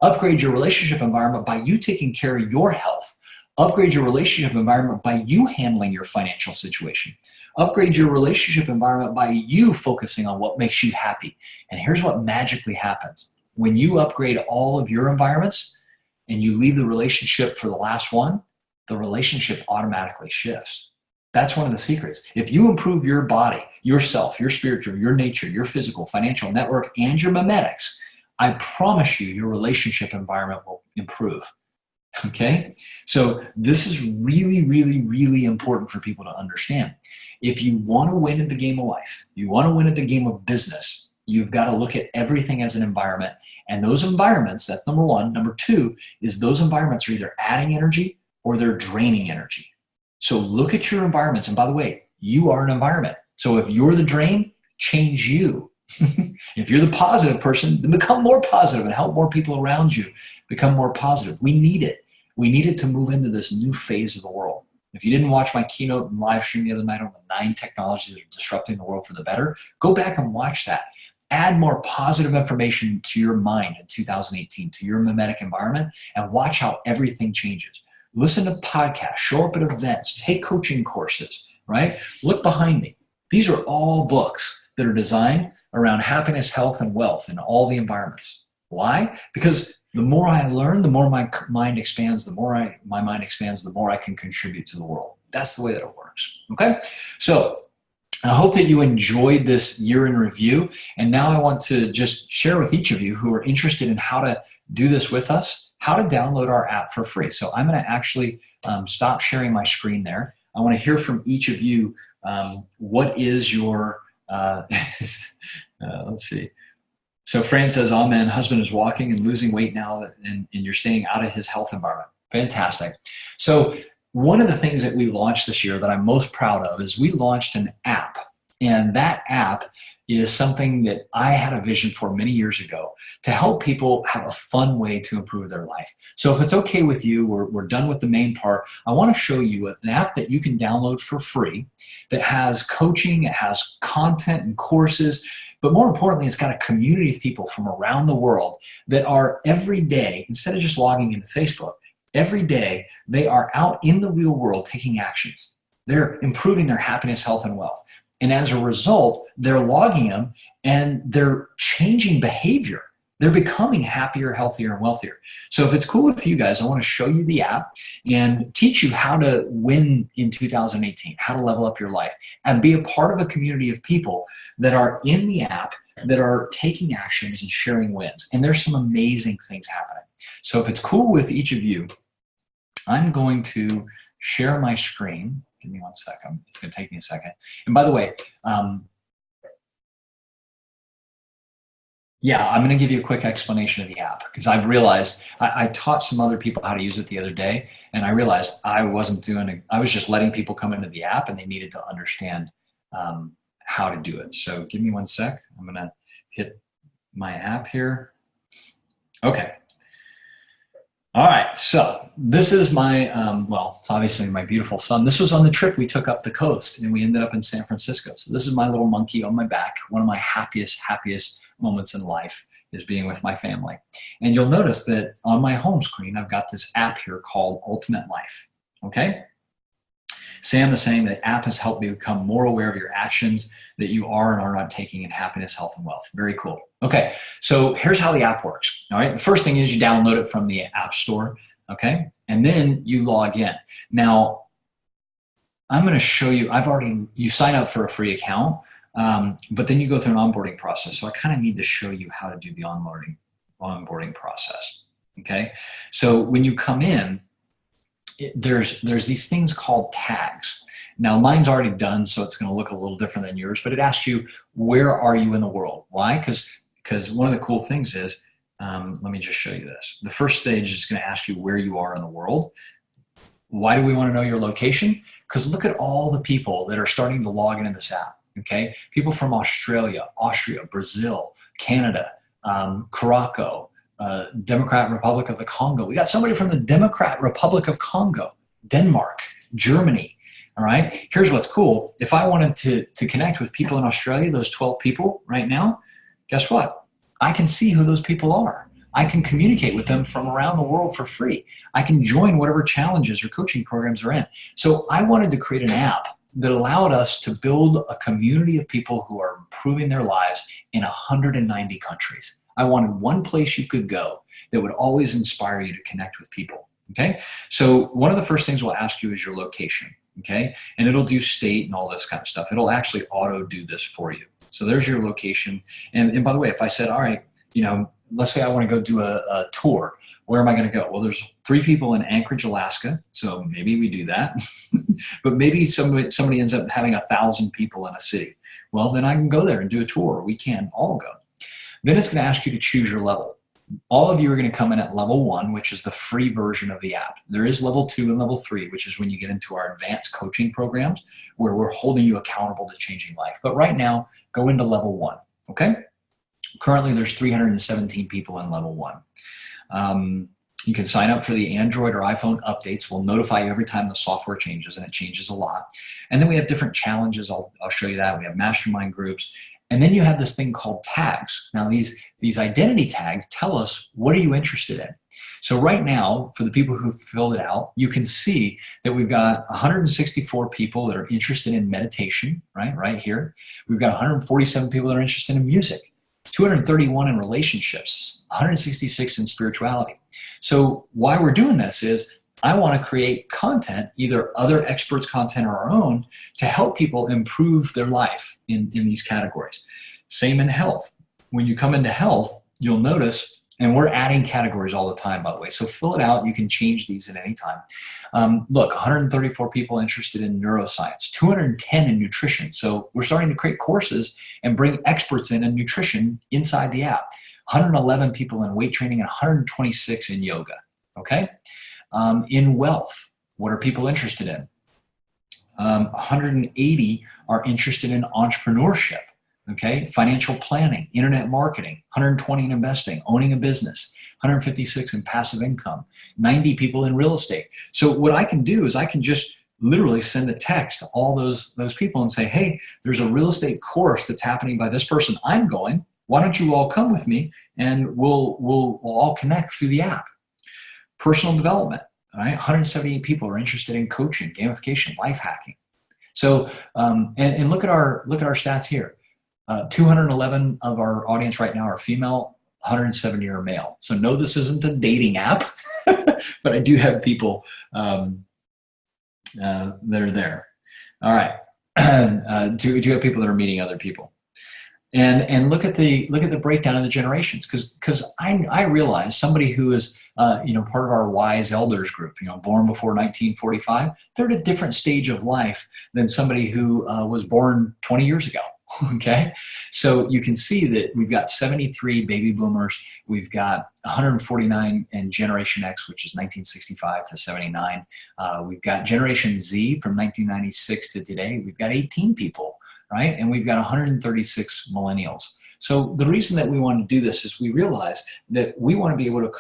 Upgrade your relationship environment by you taking care of your health. Upgrade your relationship environment by you handling your financial situation. Upgrade your relationship environment by you focusing on what makes you happy. And here's what magically happens. When you upgrade all of your environments and you leave the relationship for the last one, the relationship automatically shifts. That's one of the secrets. If you improve your body, yourself, your spiritual, your nature, your physical, financial, network, and your memetics, I promise you your relationship environment will improve. Okay? So this is really, really, really important for people to understand. If you want to win at the game of life, you want to win at the game of business, you've got to look at everything as an environment. And those environments, that's number one. Number two is those environments are either adding energy or they're draining energy. So look at your environments. And by the way, you are an environment. So if you're the drain, change you. If you're the positive person, then become more positive and help more people around you become more positive. We need it. We need it to move into this new phase of the world. If you didn't watch my keynote and live stream the other night on the 9 technologies that are disrupting the world for the better, go back and watch that. Add more positive information to your mind in 2018, to your mimetic environment, and watch how everything changes. Listen to podcasts, show up at events, take coaching courses, right? Look behind me. These are all books that are designed around happiness, health, and wealth in all the environments. Why? Because the more I learn, the more my mind expands, the more my mind expands, the more I can contribute to the world. That's the way that it works, okay? So I hope that you enjoyed this year in review. And now I want to just share with each of you who are interested in how to do this with us, how to download our app for free. So I'm going to actually stop sharing my screen there. I want to hear from each of you. What is your, let's see. So Fran says, amen, husband is walking and losing weight now and you're staying out of his health environment. Fantastic. So one of the things that we launched this year that I'm most proud of is we launched an app. And that app is something that I had a vision for many years ago to help people have a fun way to improve their life. So if it's okay with you, we're done with the main part. I want to show you an app that you can download for free that has coaching, it has content and courses, but more importantly, it's got a community of people from around the world that are every day, instead of just logging into Facebook, every day they are out in the real world taking actions. They're improving their happiness, health, and wealth. And as a result, they're logging them and they're changing behavior. They're becoming happier, healthier, and wealthier. So if it's cool with you guys, I want to show you the app and teach you how to win in 2018, how to level up your life, and be a part of a community of people that are in the app that are taking actions and sharing wins. And there's some amazing things happening. So if it's cool with each of you, I'm going to share my screen. Give me 1 second. It's going to take me a second. And by the way, yeah, I'm going to give you a quick explanation of the app because I've realized I taught some other people how to use it the other day, and I realized I was just letting people come into the app and they needed to understand how to do it. So give me 1 sec. I'm going to hit my app here. Okay. All right, so this is my, it's obviously my beautiful son. This was on the trip we took up the coast, and we ended up in San Francisco. So this is my little monkey on my back. One of my happiest moments in life is being with my family. And you'll notice that on my home screen, I've got this app here called Ultimate Life, okay? Sam is saying that app has helped me become more aware of your actions that you are and are not taking in happiness, health, and wealth. Very cool. Okay, so here's how the app works. All right, the first thing is you download it from the App Store, okay? And then you log in. Now, I'm going to show you, you sign up for a free account, but then you go through an onboarding process. So I kind of need to show you how to do the onboarding process, okay? So when you come in, there's these things called tags. Now mine's already done, so it's going to look a little different than yours, but it asks you, where are you in the world? Why? Because because one of the cool things is, let me just show you this. The first stage is going to ask you where you are in the world. Why do we want to know your location? Because look at all the people that are starting to log into this app, okay? People from Australia, Austria, Brazil, Canada, Morocco, Democratic Republic of the Congo. We got somebody from the Democratic Republic of Congo, Denmark, Germany, all right? Here's what's cool. If I wanted to connect with people in Australia, those 12 people right now, guess what? I can see who those people are. I can communicate with them from around the world for free. I can join whatever challenges or coaching programs are in. So I wanted to create an app that allowed us to build a community of people who are improving their lives in 190 countries. I wanted one place you could go that would always inspire you to connect with people, okay? So one of the first things we'll ask you is your location, okay? And it'll do state and all this kind of stuff. It'll actually auto do this for you. So there's your location. And by the way, if I said, all right, let's say I want to go do a tour. Where am I going to go? Well, there's 3 people in Anchorage, Alaska. So maybe we do that. But maybe somebody ends up having 1,000 people in a city. Well, then I can go there and do a tour. We can all go. Then it's going to ask you to choose your level. All of you are going to come in at level 1, which is the free version of the app. There is level 2 and level 3, which is when you get into our advanced coaching programs where we're holding you accountable to changing life. But right now, go into level 1, okay? Currently, there's 317 people in level 1. You can sign up for the Android or iPhone updates. We'll notify you every time the software changes, and it changes a lot. And then we have different challenges. I'll show you that. We have mastermind groups. And then you have this thing called tags. Now, these identity tags tell us, what are you interested in? So right now, for the people who filled it out, you can see that we've got 164 people that are interested in meditation, right here. We've got 147 people that are interested in music. 231 in relationships, 166 in spirituality. So why we're doing this is I want to create content, either other experts' content or our own, to help people improve their life in these categories. Same in health. When you come into health, you'll notice, and we're adding categories all the time, by the way, so fill it out. You can change these at any time. Look, 134 people interested in neuroscience, 210 in nutrition. So we're starting to create courses and bring experts in nutrition inside the app. 111 people in weight training and 126 in yoga, okay? In wealth, what are people interested in? 180 are interested in entrepreneurship, okay? Financial planning, internet marketing, 120 in investing, owning a business, 156 in passive income, 90 people in real estate. So what I can do is I can just literally send a text to all those people and say, hey, there's a real estate course that's happening by this person. I'm going. Why don't you all come with me and we'll all connect through the app. Personal development, all right? 178 people are interested in coaching, gamification, life hacking. So, and look at our stats here. 211 of our audience right now are female, 170 are male. So no, this isn't a dating app, but I do have people that are there. All right. Do you have people that are meeting other people? And look at the breakdown of the generations, because I realize somebody who is part of our wise elders group, born before 1945, they're at a different stage of life than somebody who was born 20 years ago. Okay, so you can see that we've got 73 baby boomers, we've got 149 in Generation X, which is 1965 to 79. We've got Generation Z from 1996 to today. We've got 18 people. Right? And we've got 136 millennials. So the reason that we want to do this is we realize that we want to be able to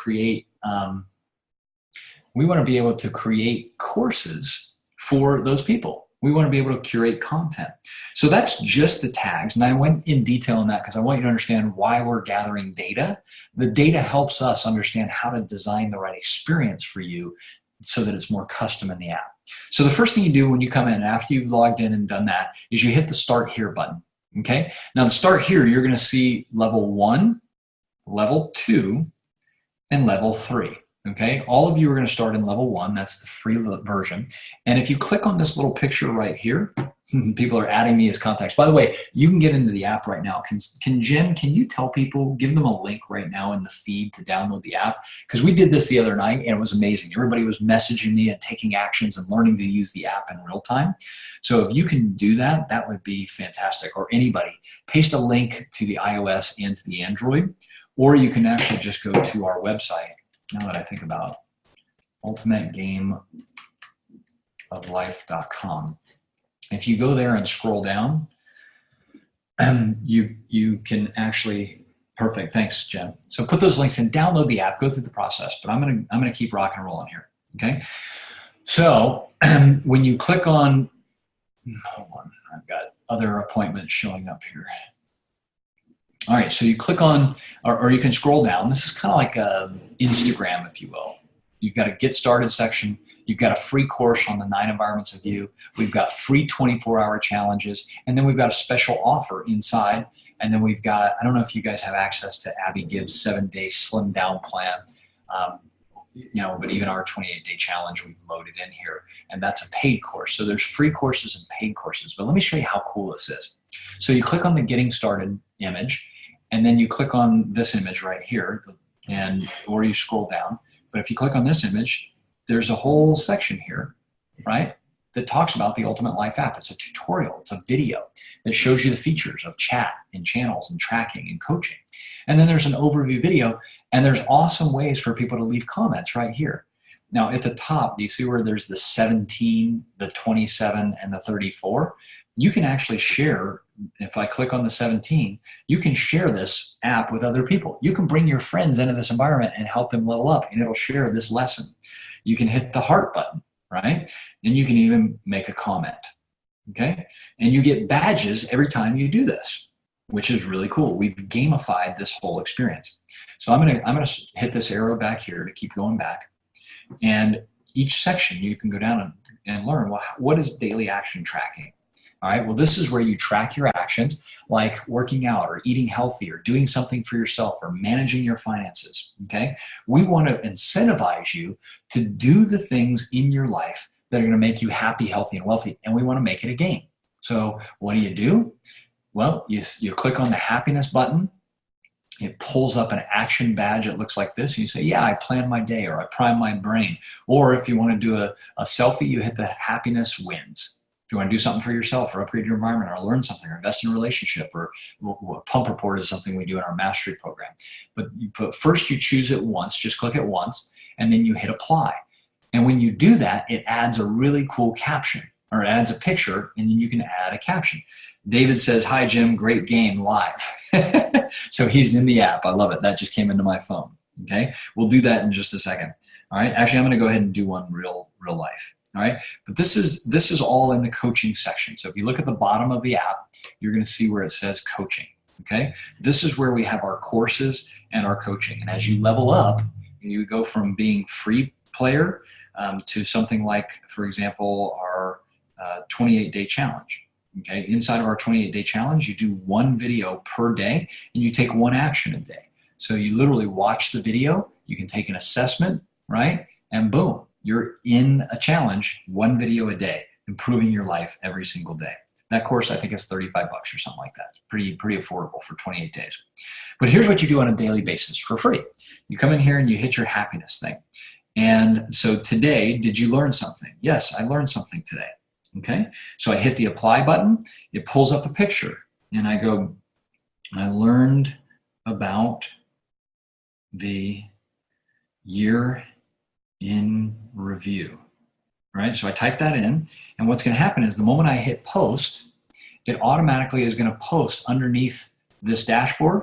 create courses for those people. We want to be able to curate content. So that's just the tags. And I went in detail on that because I want you to understand why we're gathering data. The data helps us understand how to design the right experience for you so that it's more custom in the app. So the first thing you do when you come in, after you've logged in and done that, is you hit the Start Here button, okay? Now to start here, you're gonna see level 1, level 2, and level 3. Okay, all of you are going to start in level 1. That's the free version. And if you click on this little picture right here, people are adding me as contacts. By the way, you can get into the app right now. Jen, can you tell people, give them a link right now in the feed to download the app? Because we did this the other night and it was amazing. Everybody was messaging me and taking actions and learning to use the app in real time. So if you can do that, that would be fantastic. Or anybody, paste a link to the iOS and to the Android, or you can actually just go to our website. Now that I think about it, ultimategameoflife.com. If you go there and scroll down, you can actually, perfect, thanks, Jen. So put those links in, download the app, go through the process, but I'm gonna keep rocking and rolling here, okay? So when you click on, hold on, I've got other appointments showing up here. All right, so you click on, or you can scroll down. This is kind of like Instagram, if you will. You've got a get started section. You've got a free course on the 9 environments of you. We've got free 24-hour challenges. And then we've got a special offer inside. And then we've got, I don't know if you guys have access to Abby Gibbs' 7-day slim down plan. But even our 28-day challenge we've loaded in here. And that's a paid course. So there's free courses and paid courses. But let me show you how cool this is. So you click on the getting started image. And then you click on this image right here, or you scroll down. But if you click on this image, there's a whole section here, right, that talks about the Ultimate Life app. It's a tutorial. It's a video that shows you the features of chat and channels and tracking and coaching. And then there's an overview video, and there's awesome ways for people to leave comments right here. Now, at the top, do you see where there's the 17, the 27, and the 34? You can actually share, if I click on the 17, you can share this app with other people. You can bring your friends into this environment and help them level up, and it'll share this lesson. You can hit the heart button, right? And you can even make a comment, okay? And you get badges every time you do this, which is really cool. We've gamified this whole experience. So I'm gonna hit this arrow back here to keep going back. And each section you can go down and learn, well, what is daily action tracking? All right, well, this is where you track your actions, like working out or eating healthy or doing something for yourself or managing your finances, okay? We want to incentivize you to do the things in your life that are going to make you happy, healthy, and wealthy, and we want to make it a game. So what do? Well, you click on the happiness button. It pulls up an action badge that looks like this. And you say, yeah, I plan my day, or I prime my brain. Or if you want to do a selfie, you hit the happiness wins. If you want to do something for yourself or upgrade your environment or learn something or invest in a relationship, or pump report is something we do in our mastery program. But first you choose it once, just click it once, and then you hit apply. And when you do that, it adds a really cool caption, or it adds a picture, and then you can add a caption. David says, hi, Jim, great game live. So he's in the app. I love it. That just came into my phone. Okay, we'll do that in just a second. All right, actually, I'm going to go ahead and do one real life. All right, but this is all in the coaching section. So if you look at the bottom of the app, you're going to see where it says coaching. Okay, this is where we have our courses and our coaching. And as you level up, you go from being free player to something like, for example, our 28-day challenge. Okay, inside of our 28-day challenge, you do one video per day, and you take one action a day. So you literally watch the video, you can take an assessment, right? And boom, you're in a challenge, one video a day, improving your life every single day. That course, I think, is $35 or something like that. Pretty affordable for 28 days. But here's what you do on a daily basis for free. You come in here and you hit your happiness thing. And so today, did you learn something? Yes, I learned something today. Okay, so I hit the apply button, it pulls up a picture, and I go, I learned about the year in review, right? So I type that in, and what's going to happen is the moment I hit post, it automatically is going to post underneath this dashboard,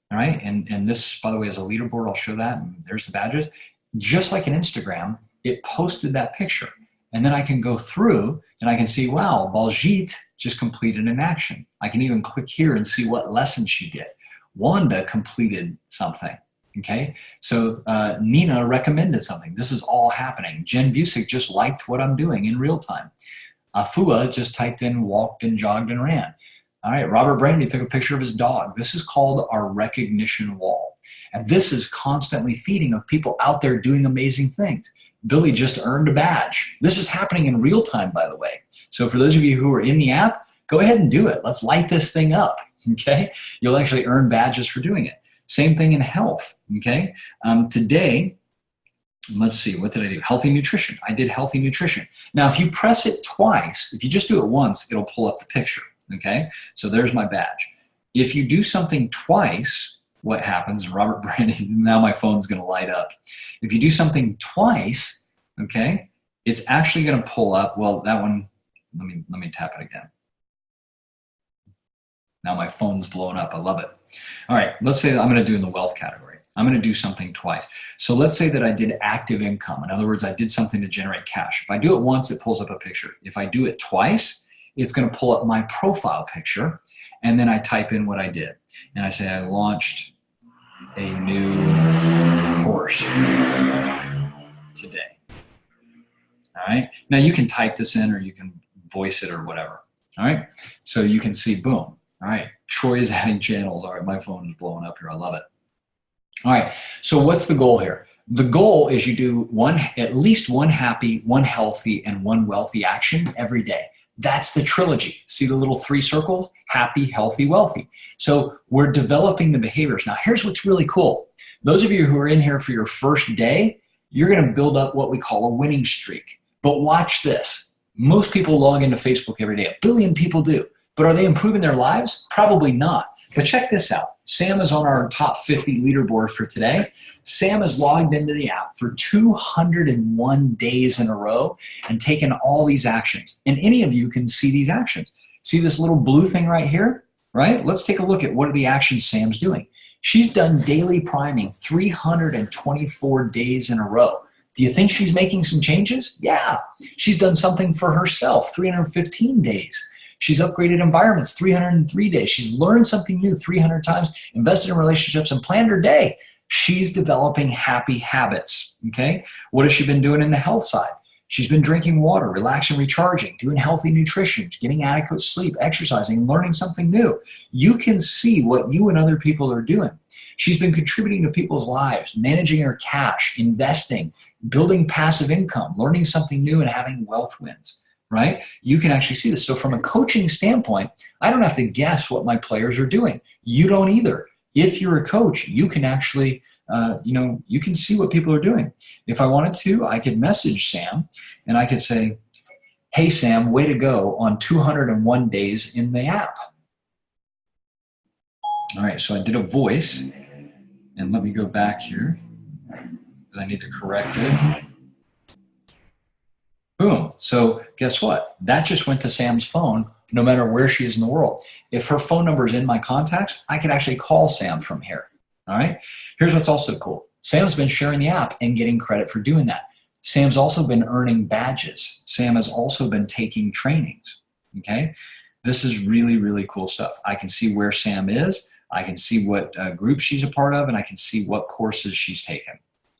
all right? And this, by the way, is a leaderboard. I'll show that, and there's the badges. Just like in Instagram, it posted that picture. And then I can go through and I can see, wow, Baljeet just completed an action. I can even click here and see what lesson she did. Wanda completed something, okay? So Nina recommended something. This is all happening. Jen Busick just liked what I'm doing in real time. Afua just typed in walked and jogged and ran. All right, Robert Brandy took a picture of his dog. This is called our recognition wall. And this is constantly feeding of people out there doing amazing things. Billy just earned a badge. This is happening in real time, by the way. So for those of you who are in the app, go ahead and do it. Let's light this thing up, okay? You'll actually earn badges for doing it. Same thing in health, okay? Today, let's see, what did I do? Healthy nutrition. I did healthy nutrition. Now, if you press it twice, if you just do it once, it'll pull up the picture, okay? So there's my badge. If you do something twice, what happens? Robert Brandy, now my phone's gonna light up. If you do something twice, okay, it's actually gonna pull up, well, that one, let me tap it again. Now my phone's blowing up, I love it. All right, let's say that I'm gonna do in the wealth category. I'm gonna do something twice. So let's say that I did active income. In other words, I did something to generate cash. If I do it once, it pulls up a picture. If I do it twice, it's gonna pull up my profile picture, and then I type in what I did. And I say I launched a new course today. All right, now you can type this in or you can voice it or whatever. All right, so you can see, boom. All right, Troy is adding channels. All right, my phone is blowing up here, I love it. All right, so what's the goal here? The goal is you do at least one happy, one healthy, and one wealthy action every day. That's the trilogy. See the little 3 circles? Happy, healthy, wealthy. So we're developing the behaviors. Now here's what's really cool. Those of you who are in here for your first day, you're gonna build up what we call a winning streak. But watch this. Most people log into Facebook every day. 1 billion people do. But are they improving their lives? Probably not. But check this out. Sam is on our top 50 leaderboard for today. Sam has logged into the app for 201 days in a row and taken all these actions. And any of you can see these actions. See this little blue thing right here, right? Let's take a look at what are the actions Sam's doing. She's done daily priming 324 days in a row. Do you think she's making some changes? Yeah. She's done something for herself, 315 days. She's upgraded environments 303 days. She's learned something new 300 times, invested in relationships, and planned her day. She's developing happy habits, okay? What has she been doing in the health side? She's been drinking water, relaxing, recharging, doing healthy nutrition, getting adequate sleep, exercising, and learning something new. You can see what you and other people are doing. She's been contributing to people's lives, managing her cash, investing, building passive income, learning something new, and having wealth wins. Right? You can actually see this. So from a coaching standpoint, I don't have to guess what my players are doing. You don't either. If you're a coach, you can actually, you can see what people are doing. If I wanted to, I could message Sam and I could say, hey, Sam, way to go on 201 days in the app. All right, so I did a voice and let me go back here because I need to correct it. Boom. So guess what? That just went to Sam's phone no matter where she is in the world. If her phone number is in my contacts, I could actually call Sam from here. All right. Here's what's also cool. Sam's been sharing the app and getting credit for doing that. Sam's also been earning badges. Sam has also been taking trainings. Okay. This is really, really cool stuff. I can see where Sam is. I can see what group she's a part of, and I can see what courses she's taken.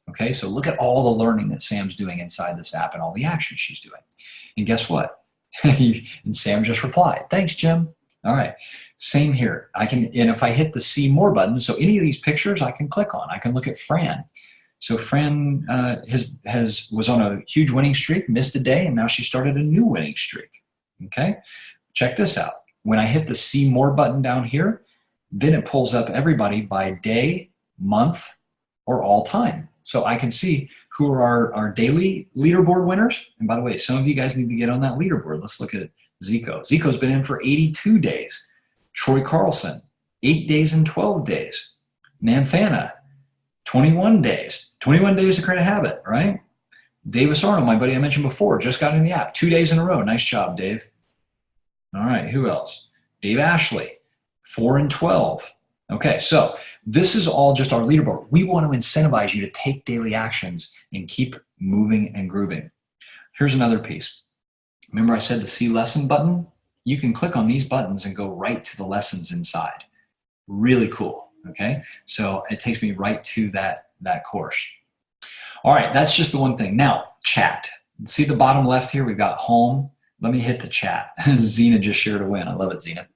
Okay, so look at all the learning that Sam's doing inside this app and all the actions she's doing. And guess what? And Sam just replied, thanks, Jim. All right, same here. And if I hit the see more button, so any of these pictures I can click on. I can look at Fran. So Fran was on a huge winning streak, missed a day, and now she started a new winning streak. Okay, check this out. When I hit the see more button down here, then it pulls up everybody by day, month, or all time. So I can see who are our daily leaderboard winners. And by the way, some of you guys need to get on that leaderboard. Let's look at Zico. Zico's been in for 82 days. Troy Carlson, 8 days and 12 days. Nanthana, 21 days. 21 days to create a habit, right? Davis Arnold, my buddy I mentioned before, just got in the app. 2 days in a row. Nice job, Dave. All right, who else? Dave Ashley, 4 and 12. Okay, so this is all just our leaderboard. We want to incentivize you to take daily actions and keep moving and grooving. Here's another piece. Remember I said the see lesson button? You can click on these buttons and go right to the lessons inside. Really cool, okay? So it takes me right to that course. All right, that's just the one thing. Now, chat. See the bottom left here? We've got home. Let me hit the chat. Zena just shared a win. I love it, Zena.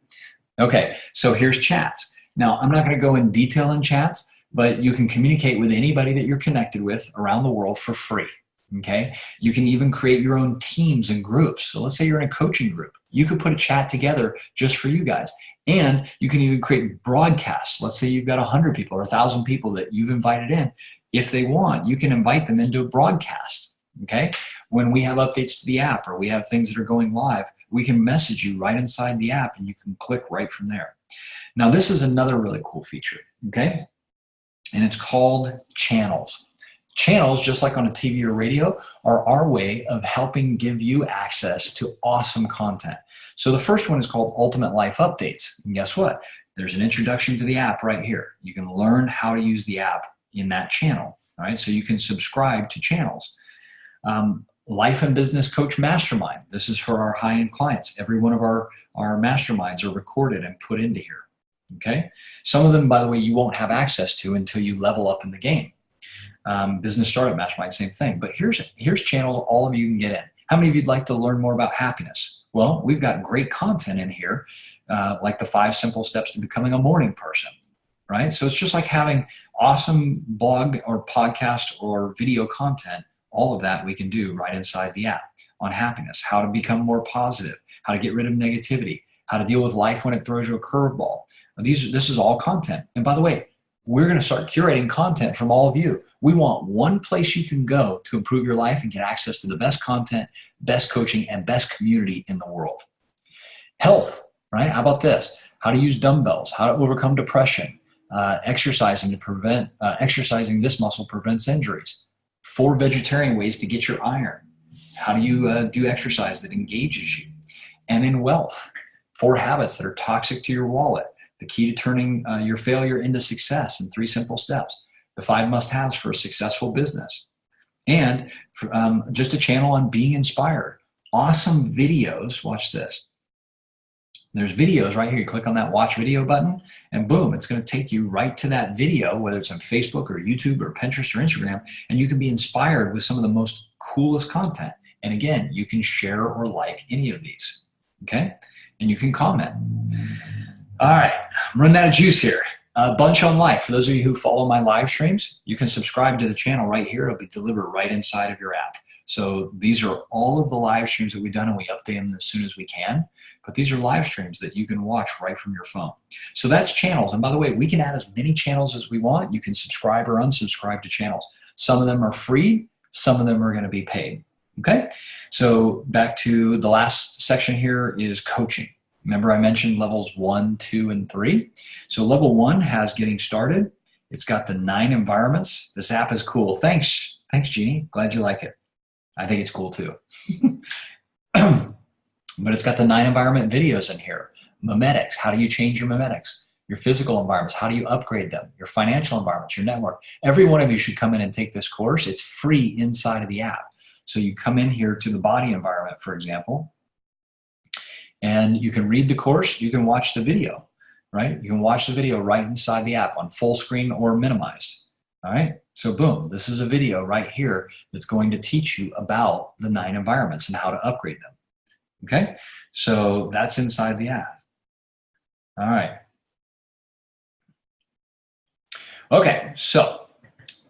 Okay, so here's chats. Now, I'm not going to go in detail in chats, but you can communicate with anybody that you're connected with around the world for free. Okay, you can even create your own teams and groups. So let's say you're in a coaching group. You could put a chat together just for you guys. And you can even create broadcasts. Let's say you've got 100 people or 1,000 people that you've invited in. If they want, you can invite them into a broadcast. Okay, when we have updates to the app or we have things that are going live, we can message you right inside the app and you can click right from there. Now, this is another really cool feature, okay? And it's called channels. Channels, just like on a TV or radio, are our way of helping give you access to awesome content. So the first one is called Ultimate Life Updates. And guess what? There's an introduction to the app right here. You can learn how to use the app in that channel, all right? So you can subscribe to channels. Life and Business Coach Mastermind. This is for our high-end clients. Every one of our masterminds are recorded and put into here, okay? Some of them, by the way, you won't have access to until you level up in the game. Business Startup Mastermind, same thing. But here's channels all of you can get in. How many of you'd like to learn more about happiness? Well, we've got great content in here, like the 5 simple steps to becoming a morning person, right? So it's just like having awesome blog or podcast or video content. All of that we can do right inside the app on happiness, how to become more positive, how to get rid of negativity, how to deal with life when it throws you a curveball. This is all content. And by the way, we're going to start curating content from all of you. We want one place you can go to improve your life and get access to the best content, best coaching, and best community in the world. Health, right? How about this? How to use dumbbells, how to overcome depression, exercising this muscle prevents injuries. 4 vegetarian ways to get your iron. How do you do exercise that engages you? And in wealth, 4 habits that are toxic to your wallet. The key to turning your failure into success in 3 simple steps. The 5 must-haves for a successful business. And just a channel on being inspired. Awesome videos. Watch this. There's videos right here. You click on that watch video button and boom, it's going to take you right to that video, whether it's on Facebook or YouTube or Pinterest or Instagram, and you can be inspired with some of the most coolest content. And again, you can share or like any of these, okay? And you can comment. All right, I'm running out of juice here. Bunch on Life. For those of you who follow my live streams, you can subscribe to the channel right here. It'll be delivered right inside of your app. So these are all of the live streams that we've done, and we update them as soon as we can. But these are live streams that you can watch right from your phone. So that's channels. And by the way, we can add as many channels as we want. You can subscribe or unsubscribe to channels. Some of them are free. Some of them are going to be paid. Okay? So back to the last section here is coaching. Remember I mentioned levels 1, 2, and 3. So level 1 has getting started. It's got the 9 environments. This app is cool. Thanks, Jeannie. Glad you like it. I think it's cool too. But it's got the 9 environment videos in here. Memetics, how do you change your memetics? Your physical environments, how do you upgrade them? Your financial environments, your network. Every one of you should come in and take this course. It's free inside of the app. So you come in here to the body environment, for example, and you can read the course, you can watch the video, right? You can watch the video right inside the app on full screen or minimized, all right? So boom, this is a video right here that's going to teach you about the 9 environments and how to upgrade them. Okay, so that's inside the app. All right. Okay, so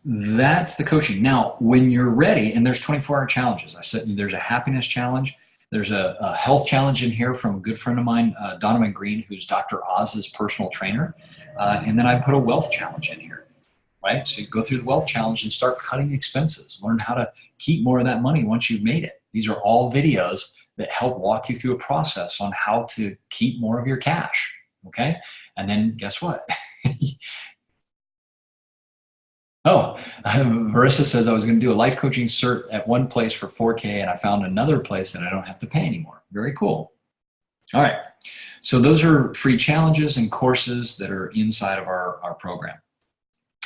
that's the coaching. Now, when you're ready, and there's 24-hour challenges. I said there's a happiness challenge. There's a health challenge in here from a good friend of mine, Donovan Green, who's Dr. Oz's personal trainer. And then I put a wealth challenge in here, right? So you go through the wealth challenge and start cutting expenses. Learn how to keep more of that money once you've made it. These are all videos that help walk you through a process on how to keep more of your cash, okay? And then guess what? Marissa says I was going to do a life coaching cert at one place for $4K and I found another place that I don't have to pay anymore. Very cool. All right, so those are free challenges and courses that are inside of our program.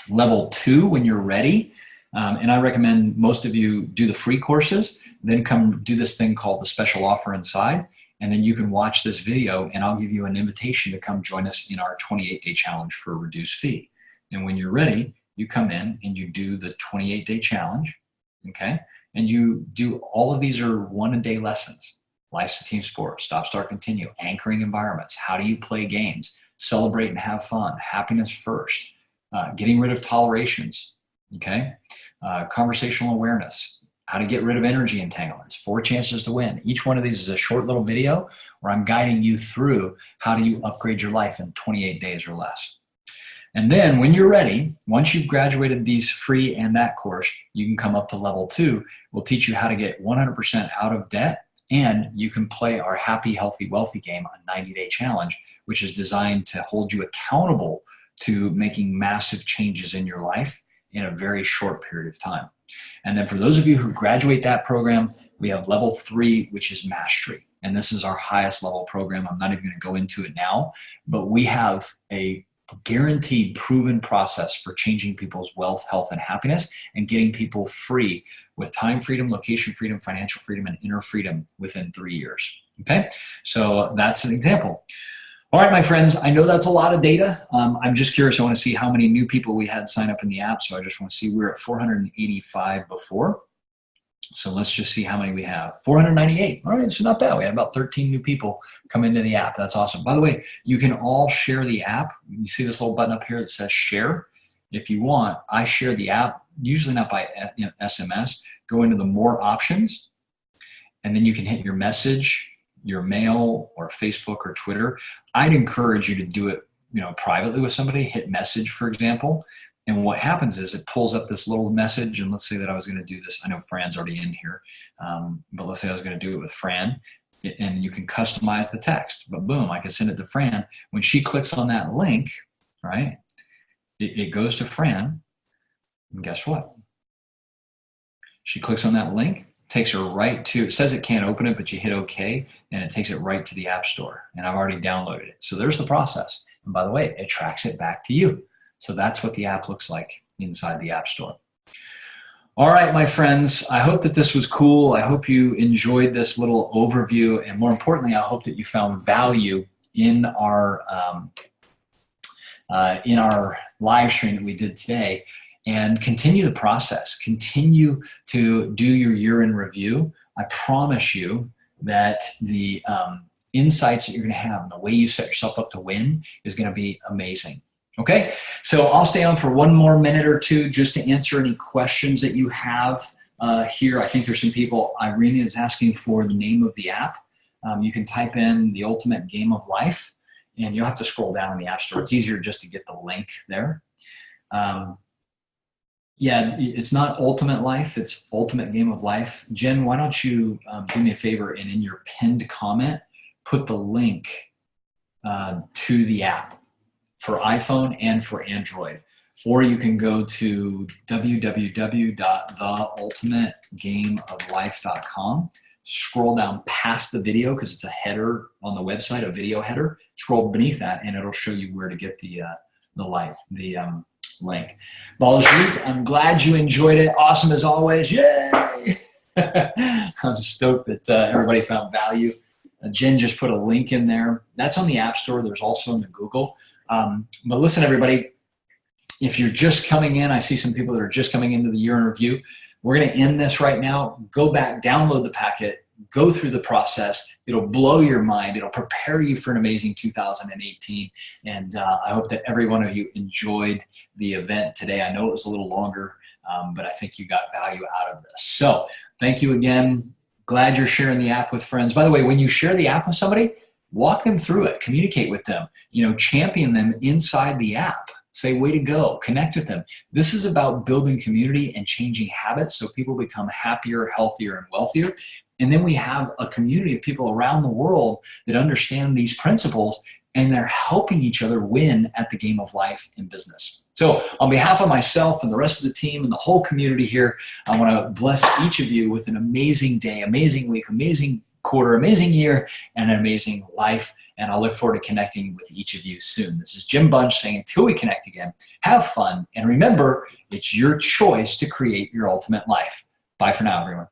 Level 2, when you're ready, and I recommend most of you do the free courses, then come do this thing called the special offer inside, and then you can watch this video and I'll give you an invitation to come join us in our 28-day challenge for a reduced fee. And when you're ready, you come in and you do the 28-day challenge, okay? And you do, all of these are 1-a-day lessons, Life's a team sport. Stop, start, continue. Anchoring environments. How do you play games? Celebrate and have fun. Happiness first. Getting rid of tolerations. Okay. Conversational awareness. How to get rid of energy entanglements. 4 chances to win. Each one of these is a short little video where I'm guiding you through how do you upgrade your life in 28 days or less. And then when you're ready, once you've graduated these free and that course, you can come up to level 2. We'll teach you how to get 100% out of debt, and you can play our Happy, Healthy, Wealthy game, a 90-day challenge, which is designed to hold you accountable to making massive changes in your life in a very short period of time. And then for those of you who graduate that program, we have level 3, which is mastery. And this is our highest level program. I'm not even going to go into it now, but we have a guaranteed proven process for changing people's wealth, health, and happiness, and getting people free with time freedom, location freedom, financial freedom, and inner freedom within 3 years. Okay, so that's an example. All right, my friends, I know that's a lot of data. I'm just curious. I want to see how many new people we had sign up in the app. So I just want to see, we were at 485 before. So let's just see how many we have. 498. All right, so not bad. We had about 13 new people come into the app. That's awesome. By the way, you can all share the app. You see this little button up here that says share. If you want, I share the app, usually not by SMS. Go into the more options, and then you can hit your message, your mail, or Facebook or Twitter. I'd encourage you to do it, privately with somebody. Hit message, for example. And what happens is it pulls up this little message, and let's say that I was going to do this. I know Fran's already in here, but let's say I was going to do it with Fran, and you can customize the text. But boom, I can send it to Fran. When she clicks on that link, right, it goes to Fran, and guess what? She clicks on that link, takes her right to, it says it can't open it, but you hit OK, and it takes it right to the App Store. And I've already downloaded it. So there's the process. And by the way, it tracks it back to you. So that's what the app looks like inside the App Store. All right, my friends, I hope that this was cool. I hope you enjoyed this little overview. And more importantly, I hope that you found value in our live stream that we did today. And continue the process. Continue to do your year in review. I promise you that the insights that you're going to have and the way you set yourself up to win is going to be amazing. Okay, so I'll stay on for one more minute or two just to answer any questions that you have here. I think there's some people. Irene is asking for the name of the app. You can type in The Ultimate Game of Life, and you'll have to scroll down in the App Store. It's easier just to get the link there. Yeah, it's not Ultimate Life, it's Ultimate Game of Life. Jen, why don't you do me a favor, and in your pinned comment, put the link to the app for iPhone and for Android. Or you can go to www.theultimategameoflife.com, scroll down past the video because it's a header on the website, a video header. Scroll beneath that and it'll show you where to get the link. Baljeet, I'm glad you enjoyed it. Awesome as always. Yay! I'm stoked that everybody found value. Jen just put a link in there. That's on the App Store. There's also in the Google. But listen, everybody, if you're just coming in, I see some people that are just coming into the year in review. We're going to end this right now. Go back, download the packet, go through the process. It'll blow your mind. It'll prepare you for an amazing 2018. And I hope that every one of you enjoyed the event today. I know it was a little longer, but I think you got value out of this. So thank you again. Glad you're sharing the app with friends. By the way, when you share the app with somebody, walk them through it, communicate with them, champion them inside the app. Say, way to go, connect with them. This is about building community and changing habits so people become happier, healthier, and wealthier. And then we have a community of people around the world that understand these principles, and they're helping each other win at the game of life and business. So on behalf of myself and the rest of the team and the whole community here, I want to bless each of you with an amazing day, amazing week, amazing quarter, amazing year, and an amazing life. And I'll look forward to connecting with each of you soon. This is Jim Bunch saying, until we connect again, have fun. And remember, it's your choice to create your ultimate life. Bye for now, everyone.